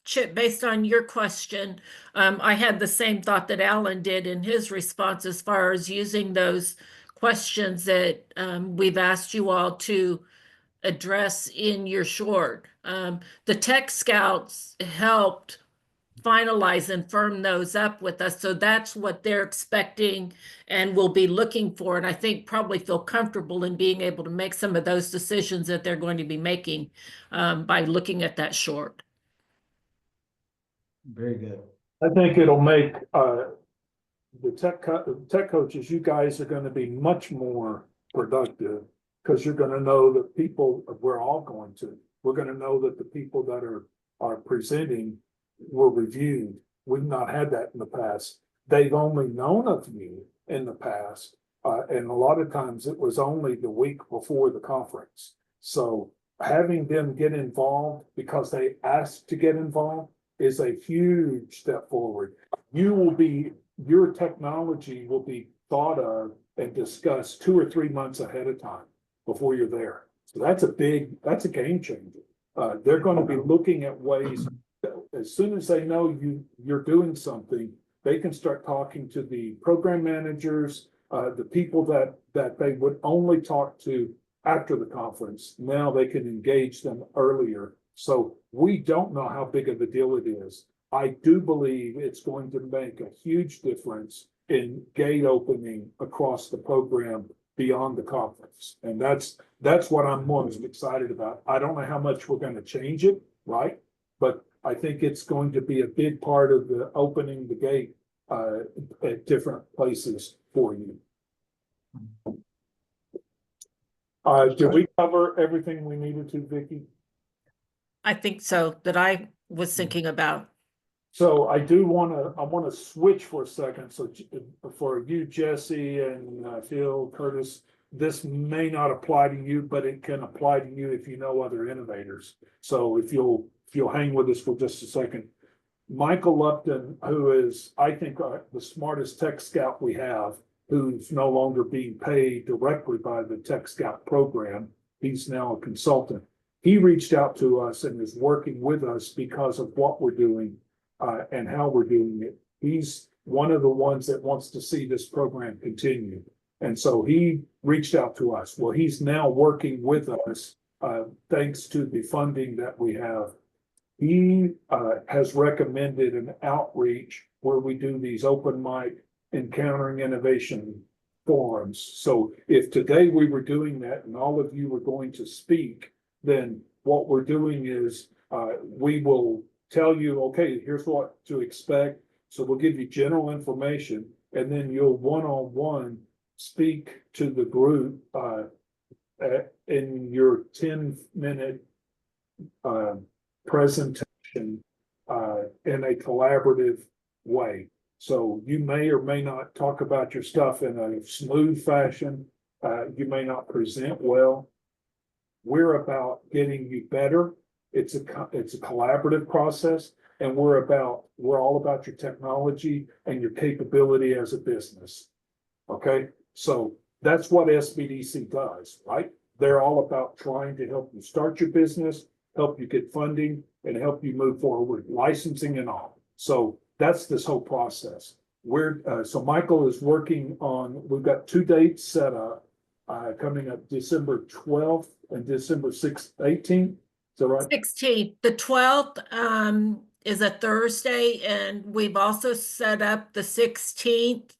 Chip, based on your question, I had the same thought that Alan did in his response as far as using those questions that we've asked you all to address in your short. The Tech Scouts helped finalize and firm those up with us. So that's what they're expecting and will be looking for. And I think probably feel comfortable in being able to make some of those decisions that they're going to be making by looking at that short. Very good. I think it'll make the tech coaches, you guys are going to be much more productive because you're going to know that people, we're going to know that the people that are presenting were reviewed. We've not had that in the past. They've only known of you in the past. And a lot of times it was only the week before the conference. So having them get involved because they asked to get involved is a huge step forward. Your technology will be thought of and discussed 2 or 3 months ahead of time before you're there. So that's a game changer. They're going to be looking at ways that as soon as they know you're doing something, they can start talking to the program managers, the people that they would only talk to after the conference. Now they can engage them earlier. So we don't know how big of a deal it is. I do believe it's going to make a huge difference in gate opening across the program beyond the conference. And that's what I'm most excited about. I don't know how much we're going to change it, right? But I think it's going to be a big part of the opening the gate at different places for you. Did we cover everything we needed to, Vicki? I think so, that I was thinking about. So I want to switch for a second. So for you, Jesse, and Phil, Curtis, this may not apply to you, but it can apply to you if you know other innovators. So if you'll hang with us for just a second, Michael Lupton, who is, I think, the smartest tech scout we have, who's no longer being paid directly by the Tech Scout program. He's now a consultant. He reached out to us and is working with us because of what we're doing and how we're doing it. He's one of the ones that wants to see this program continue. And so he reached out to us. Well, he's now working with us thanks to the funding that we have. He has recommended an outreach where we do these open mic Encountering Innovation forums. So if today we were doing that and all of you were going to speak, then what we're doing is we will tell you, okay, here's what to expect. So we'll give you general information and then you'll one-on-one speak to the group in your 10-minute presentation in a collaborative way. So you may or may not talk about your stuff in a smooth fashion. You may not present well. We're about getting you better. It's a collaborative process. and we're all about your technology and your capability as a business. Okay, so that's what SBDC does, right? They're all about trying to help you start your business, help you get funding, and help you move forward, licensing and all. So that's this whole process. So Michael is working on, we've got 2 dates set up, coming up December 12th and December 18th. Is that right? 16th, the 12th, is a Thursday, and we've also set up the 16th.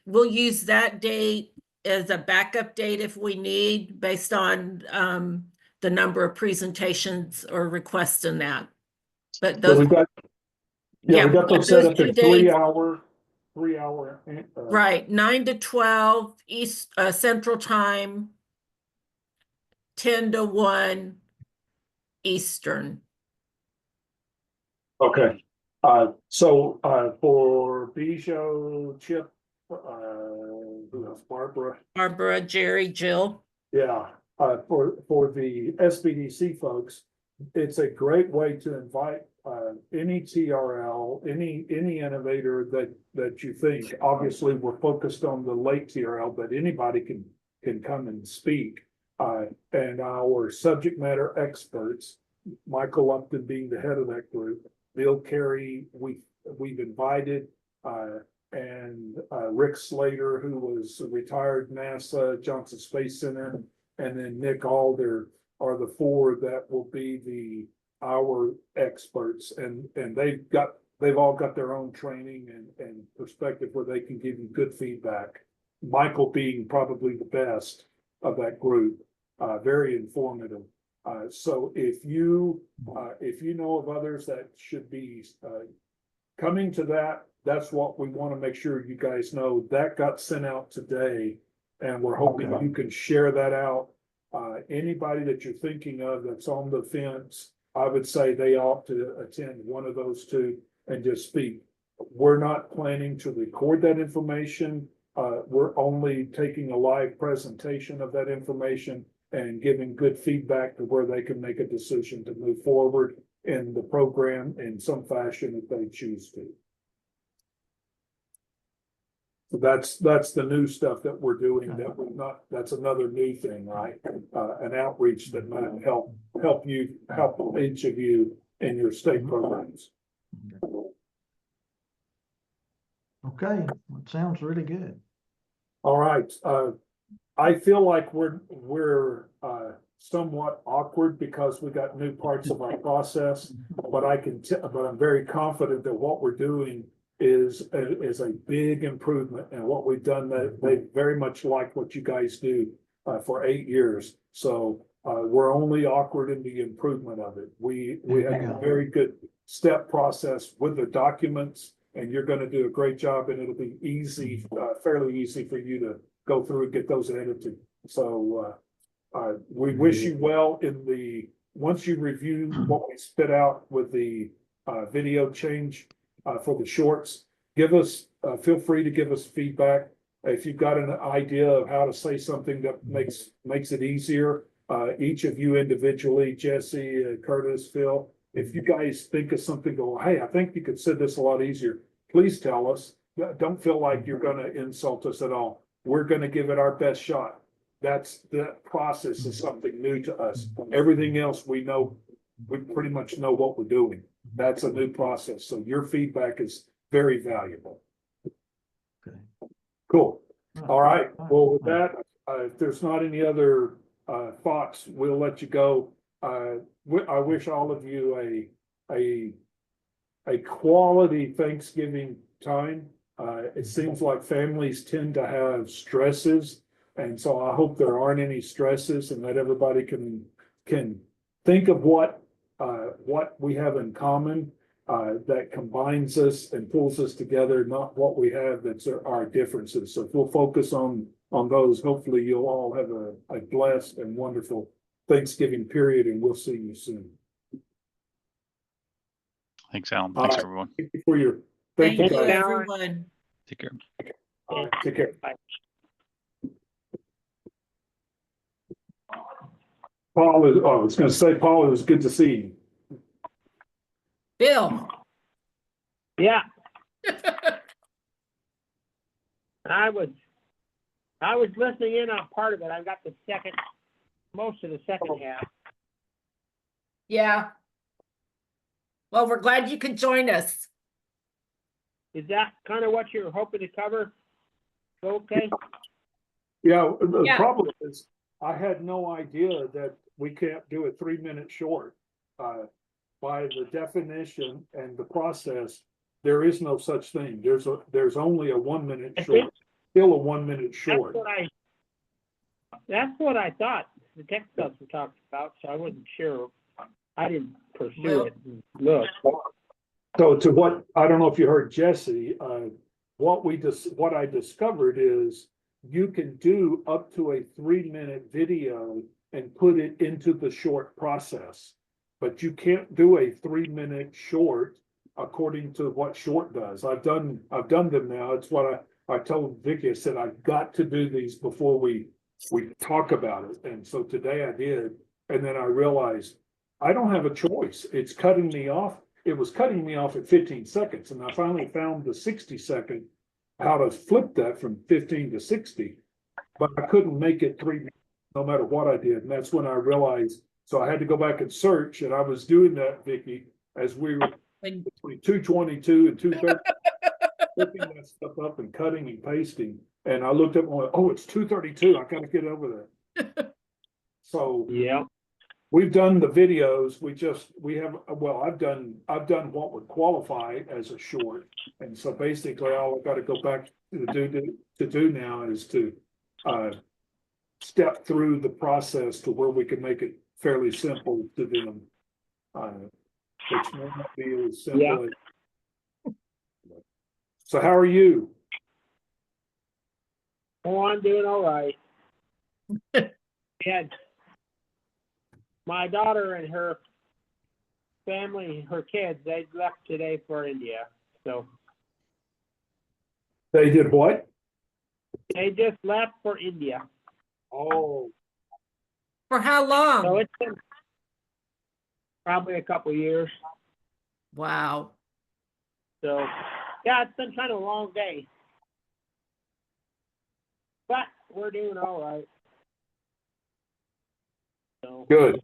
We'll use that date as a backup date if we need, based on, the number of presentations or requests in that. But So those, we got those set up in 3 3 hour. right, 9 to 12 East, Central Time, 10 to 1 Eastern. Okay, so for Bijou, Chip, who else? Barbara, Barbara, Jerry, Jill. yeah, for the SBDC folks, it's a great way to invite any TRL, any innovator that you think. Obviously, we're focused on the late TRL, but anybody can come and speak. And our subject matter experts, Michael Upton being the head of that group, Bill Carey, we've invited, and Rick Slater, who was a retired NASA Johnson Space Center, and then Nick Alder are the 4 that will be our experts, and they've all got their own training and perspective where they can give you good feedback. Michael being probably the best of that group, very informative. So if you know of others that should be coming to that, that's what we want to make sure you guys know. That got sent out today, and we're hoping you can share that out. Anybody that you're thinking of that's on the fence, I would say they ought to attend one of those 2 and just speak. We're not planning to record that information. We're only taking a live presentation of that information and giving good feedback to where they can make a decision to move forward in the program in some fashion if they choose to. So that's the new stuff that we're doing that we're not, that's another new thing, right? An outreach that might help each of you in your state programs. Okay, that sounds really good. All right, I feel like we're somewhat awkward because we got new parts of our process, but but I'm very confident that what we're doing is a big improvement, and what we've done, that they very much like what you guys do for 8 years. So we're only awkward in the improvement of it. We have a very good step process with the documents, and you're going to do a great job, and it'll be easy, fairly easy for you to go through and get those edited. So we wish you well once you review what we spit out with the video change for the shorts, feel free to give us feedback. If you've got an idea of how to say something that makes it easier, each of you individually, Jesse, Curtis, Phil, if you guys think of something, go, hey, I think you could say this a lot easier, please tell us. Don't feel like you're going to insult us at all. We're going to give it our best shot. The process is something new to us. Everything else we know, we pretty much know what we're doing. That's a new process. So your feedback is very valuable. Okay. Cool. All right. Well, with that, if there's not any other thoughts, we'll let you go. I wish all of you a quality Thanksgiving time. It seems like families tend to have stresses, and so I hope there aren't any stresses, and that everybody can think of what we have in common that combines us and pulls us together, not what we have that's our differences. So if we'll focus on those, hopefully you'll all have a blessed and wonderful Thanksgiving period, and we'll see you soon. Thanks, Alan. Thanks, right. everyone. Thank you for your. Thank you you, guys. everyone. Take care. All right, take care. Paul, I was going to say, Paul, it was good to see you. Bill. Yeah, I was listening in on part of it. I got most of the second half. Yeah. Well, we're glad you could join us. Is that kind of what you're hoping to cover? Okay. Yeah, the Yeah. problem is, I had no idea that we can't do a 3-minute short. By the definition and the process, there is no such thing. There's only a 1-minute I short, think- still a 1-minute short. That's what I thought. The tech stuff we talked about, so I wasn't sure. I didn't pursue Well- it. Look, So to what, I don't know if you heard Jesse, what I discovered is you can do up to a 3-minute video and put it into the short process. But you can't do a 3-minute short according to what short does. I've done them now. It's what I told Vicky, I said, I've got to do these before we talk about it. And so today I did, and then I realized I don't have a choice. It's cutting me off. It was cutting me off at 15 seconds, and I finally found the 60-second, how to flip that from 15 to 60. But I couldn't make it 3 minutes no matter what I did. And that's when I realized, so I had to go back and search, and I was doing that, Vicky, as we were between 222 and 230, flipping that stuff up and cutting and pasting. And I looked up and went, oh, it's 232. I gotta get over that. So yeah. we've done the videos. I've done what would qualify as a short. And so basically all I've got to go back to do now is to step through the process to where we can make it fairly simple to them. Which may not be as simple. Yeah. So how are you? Oh, I'm doing all right. And my daughter and her family, her kids, they left today for India. So They did what? they just left for India. Oh, For how So long? it's been probably a couple years. Wow. So yeah, it's been kind of a long day. But we're doing all right. So good.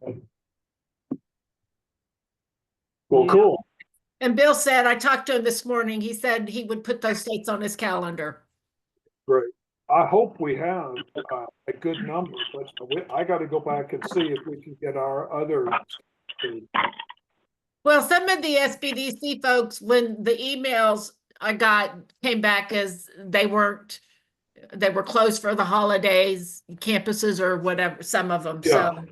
Well, Yeah. cool. And Bill said, I talked to him this morning. He said he would put those dates on his calendar. Great. I hope we have a good number, but I got to go back and see if we can get our other. Well, some of the SBDC folks, when the emails I got came back as they were closed for the holidays, campuses or whatever, some of them. Yeah. So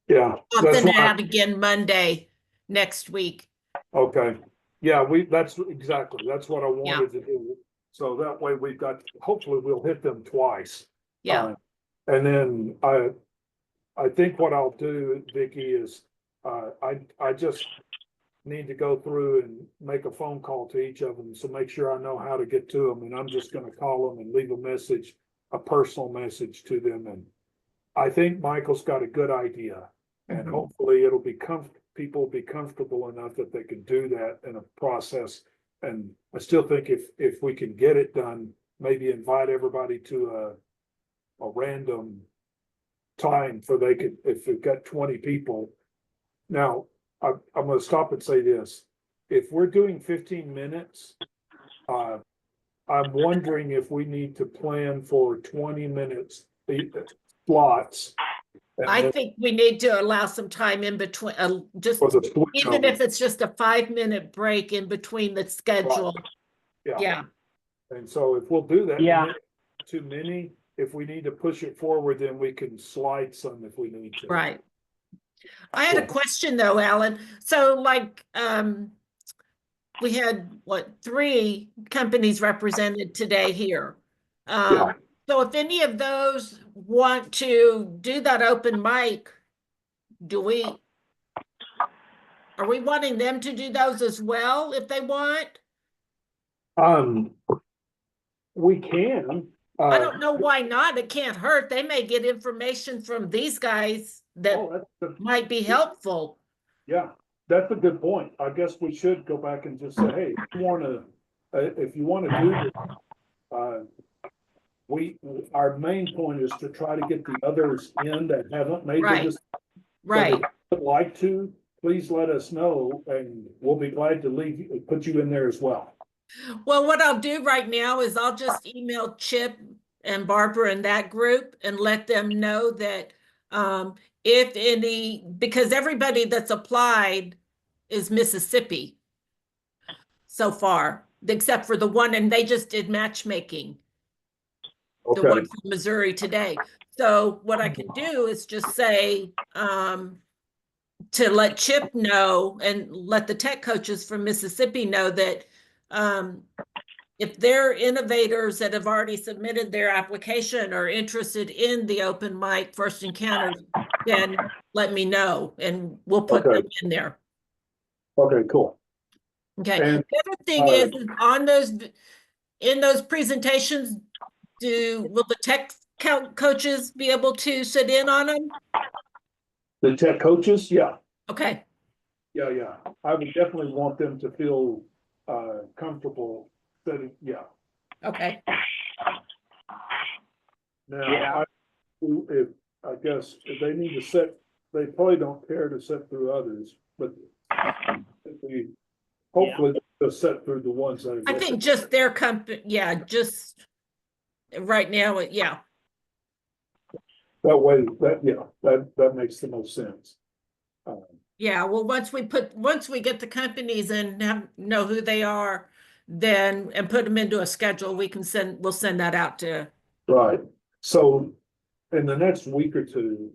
Yeah. I'll That's send it why- out again Monday next week. Okay. Yeah, that's exactly, that's what I wanted to do. So that way hopefully we'll hit them twice. Yeah. And then I think what I'll do, Vicky, is I just need to go through and make a phone call to each of them, so make sure I know how to get to them, and I'm just gonna call them and leave a personal message to them. And I think Michael's got a good idea, and Mhm. hopefully it'll be people will be comfortable enough that they can do that in a process. And I still think if we can get it done, maybe invite everybody to a random time so they could, if we've got 20 people. Now, I'm gonna stop and say this. If we're doing 15 minutes, I'm wondering if we need to plan for 20 minutes slots. and I then think we need to allow some time in between, just for the split even number. if it's just a 5-minute break in between the schedule. Yeah. And so if we'll do that. Yeah. and if too many, if we need to push it forward, then we can slide some if we need to. Right. I had a Yeah. question though, Alan. So like, we had, 3 companies represented today here. Yeah. So if any of those want to do that open mic, are we wanting them to do those as well if they want? We can. I don't know why not. It can't hurt. They may get information from these guys that Oh, that's might be helpful. yeah, that's a good point. I guess we should go back and just say, hey, if you wanna do this, our main point is to try to get the others in that haven't made the Right. decision. Right. If you would like to, please let us know, and we'll be glad to put you in there as well. Well, what I'll do right now is I'll just email Chip and Barbara in that group and let them know that if any, because everybody that's applied is Mississippi so far, except for the one, and they just did matchmaking, the Okay, one from Missouri today. So what I can do is just say to let Chip know and let the tech coaches from Mississippi know that if they're innovators that have already submitted their application or interested in the open mic first encounters, then let me know and we'll put Okay. them in there. okay, cool. Okay. And, The other thing is on those, in those presentations, will the tech coaches be able to sit in on them? the tech coaches, yeah, Okay. yeah. I would definitely want them to feel comfortable setting, yeah. Okay. Now, I guess if they need to set, they probably don't care to set through others, but hopefully they'll set through the ones that. I think just their company, yeah, just right now, yeah. That way, that makes the most sense. Yeah, well, once we get the companies and know who they are, then, and put them into a schedule, we'll send that out to. Right, so in the next week or two,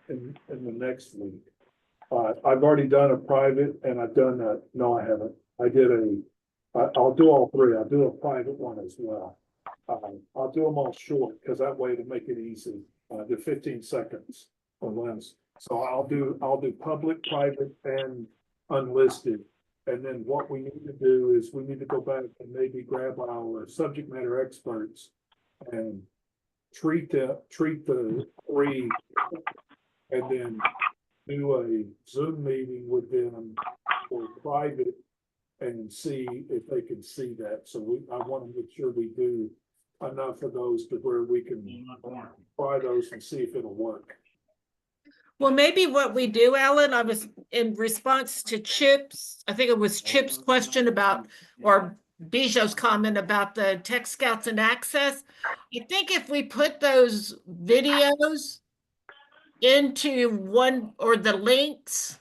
in the next week, I've already done a private and I've done no, I haven't. I'll do all three. I'll do a private one as well. I'll do them all short, because that way to make it easy, do 15 seconds or less. So I'll do public, private, and unlisted. And then what we need to do is we need to go back and maybe grab our subject matter experts and treat the three, and then do a Zoom meeting with them for private and see if they can see that. So I want to make sure we do enough of those to where we can try those and see if it'll work. Well, maybe what we do, Alan, I was in response to Chip's, I think it was Chip's question about, or Bijou's comment about the Tech Scouts and Access. I think if we put those videos into one, or the links,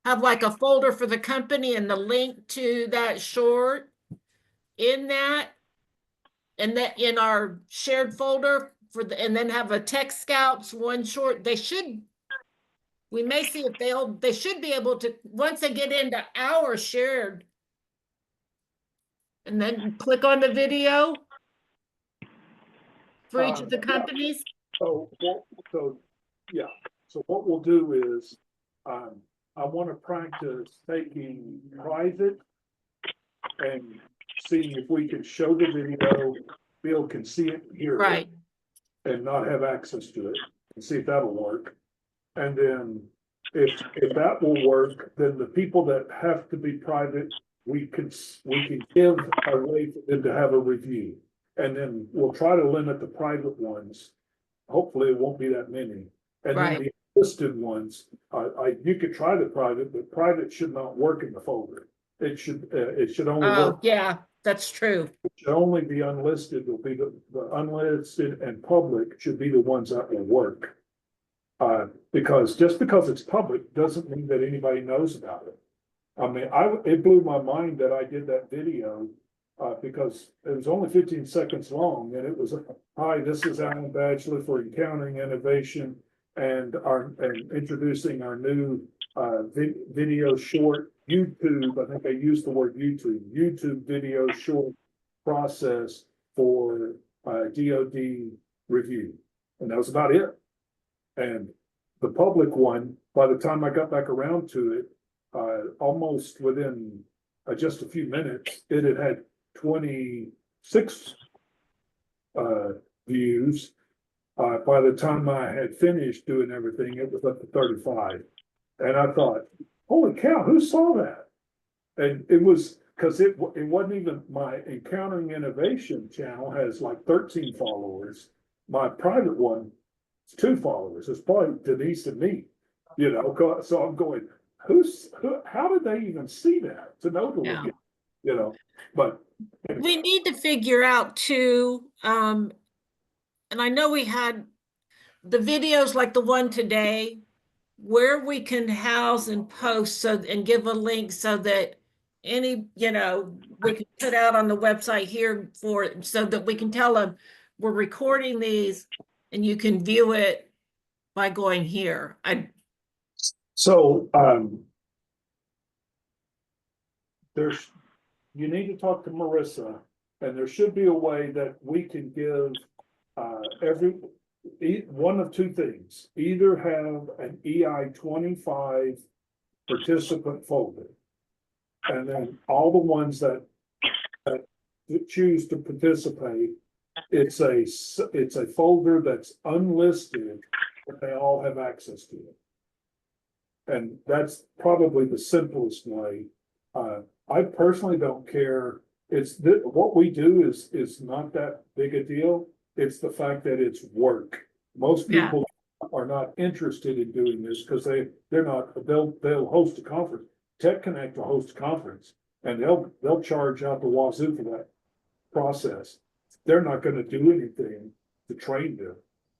have like a folder for the company and the link to that short in that, and that in our shared folder and then have a Tech Scouts one short, we may see if they should be able to, once they get into our shared, and then click on the video for each of the companies. So what we'll do is, I want to practice taking private and seeing if we can show the video, Bill can see it here. Right. And not have access to it, and see if that'll work. And then if that will work, then the people that have to be private, we can give a way for them to have a review. And then we'll try to limit the private ones. Hopefully it won't be that many. And Right. then the listed ones, you could try the private, but private should not work in the folder. It should only work. Oh, yeah, that's true. It should only be unlisted. Will be the unlisted and public should be the ones that will work. Because just because it's public doesn't mean that anybody knows about it. I mean, it blew my mind that I did that video, because it was only 15 seconds long, and it was, hi, this is Alan Batchelor for Encountering Innovation and introducing our new video short YouTube. I think I used the word YouTube video short process for DoD review, and that was about it. And the public one, by the time I got back around to it, almost within just a few minutes, it had 26 views. By the time I had finished doing everything, it was up to 35. And I thought, holy cow, who saw that? And it was, cause it wasn't even, my Encountering Innovation channel has like 13 followers. My private one, it's 2 followers. It's probably Denise and me, you know, so I'm going, how did they even see that to know to look Yeah. at, you know, but. We need to figure out too, and I know we had the videos like the one today, where we can house and post so, and give a link so that any, you know, we can put out on the website here for, so that we can tell them, we're recording these and you can view it by going here. So, you need to talk to Marissa, and there should be a way that we can give, one of 2 things, either have an EI 25 participant folder. And then all the ones that choose to participate, it's a folder that's unlisted, but they all have access to it. And that's probably the simplest way. I personally don't care. What we do is not that big a deal. It's the fact that it's work. Most Yeah. people are not interested in doing this because they'll host a conference. Tech Connect will host a conference and they'll charge out the wazoo for that process. They're not going to do anything to train them.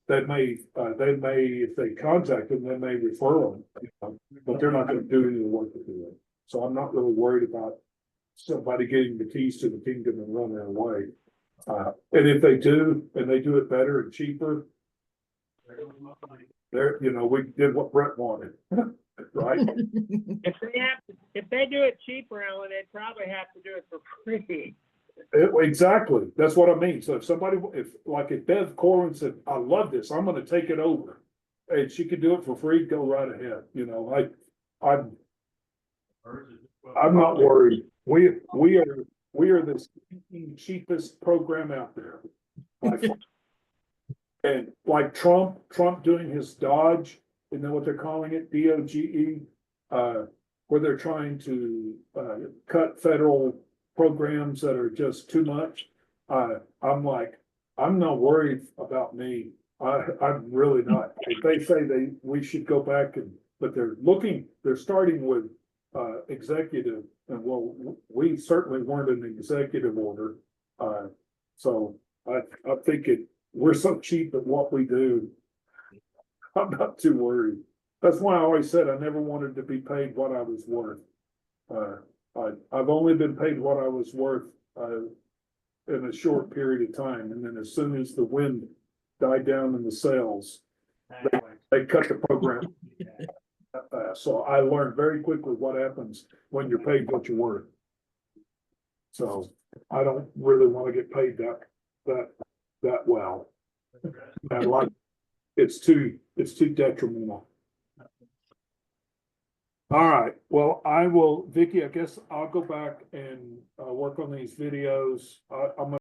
They may, if they contact them, they may refer them, you know, but they're not going to do any of the work to do it. So I'm not really worried about somebody getting the keys to the kingdom and running away. And if they do, and they do it better and cheaper, you know, we did what Brett wanted, right? If they do it cheaper, Alan, they'd probably have to do it for free. Exactly. That's what I mean. So if Bev Corwin said, I love this, I'm gonna take it over. And she could do it for free, go right ahead. You know, I'm not worried. We are the cheapest program out there. And like Trump doing his Dodge, you know what they're calling it, DOGE, where they're trying to cut federal programs that are just too much. I'm like, I'm not worried about me. I'm really not. If they say we should go back but they're starting with executive, and well, we certainly weren't an executive order. So I'm thinking we're so cheap at what we do. I'm not too worried. That's why I always said I never wanted to be paid what I was worth. I've only been paid what I was worth in a short period of time, and then as soon as the wind died down in the sails, they cut the program. So I learned very quickly what happens when you're paid what you're worth. So I don't really want to get paid that well. And like, it's too detrimental. All right, well, Vicky, I guess I'll go back and work on these videos. I'm gonna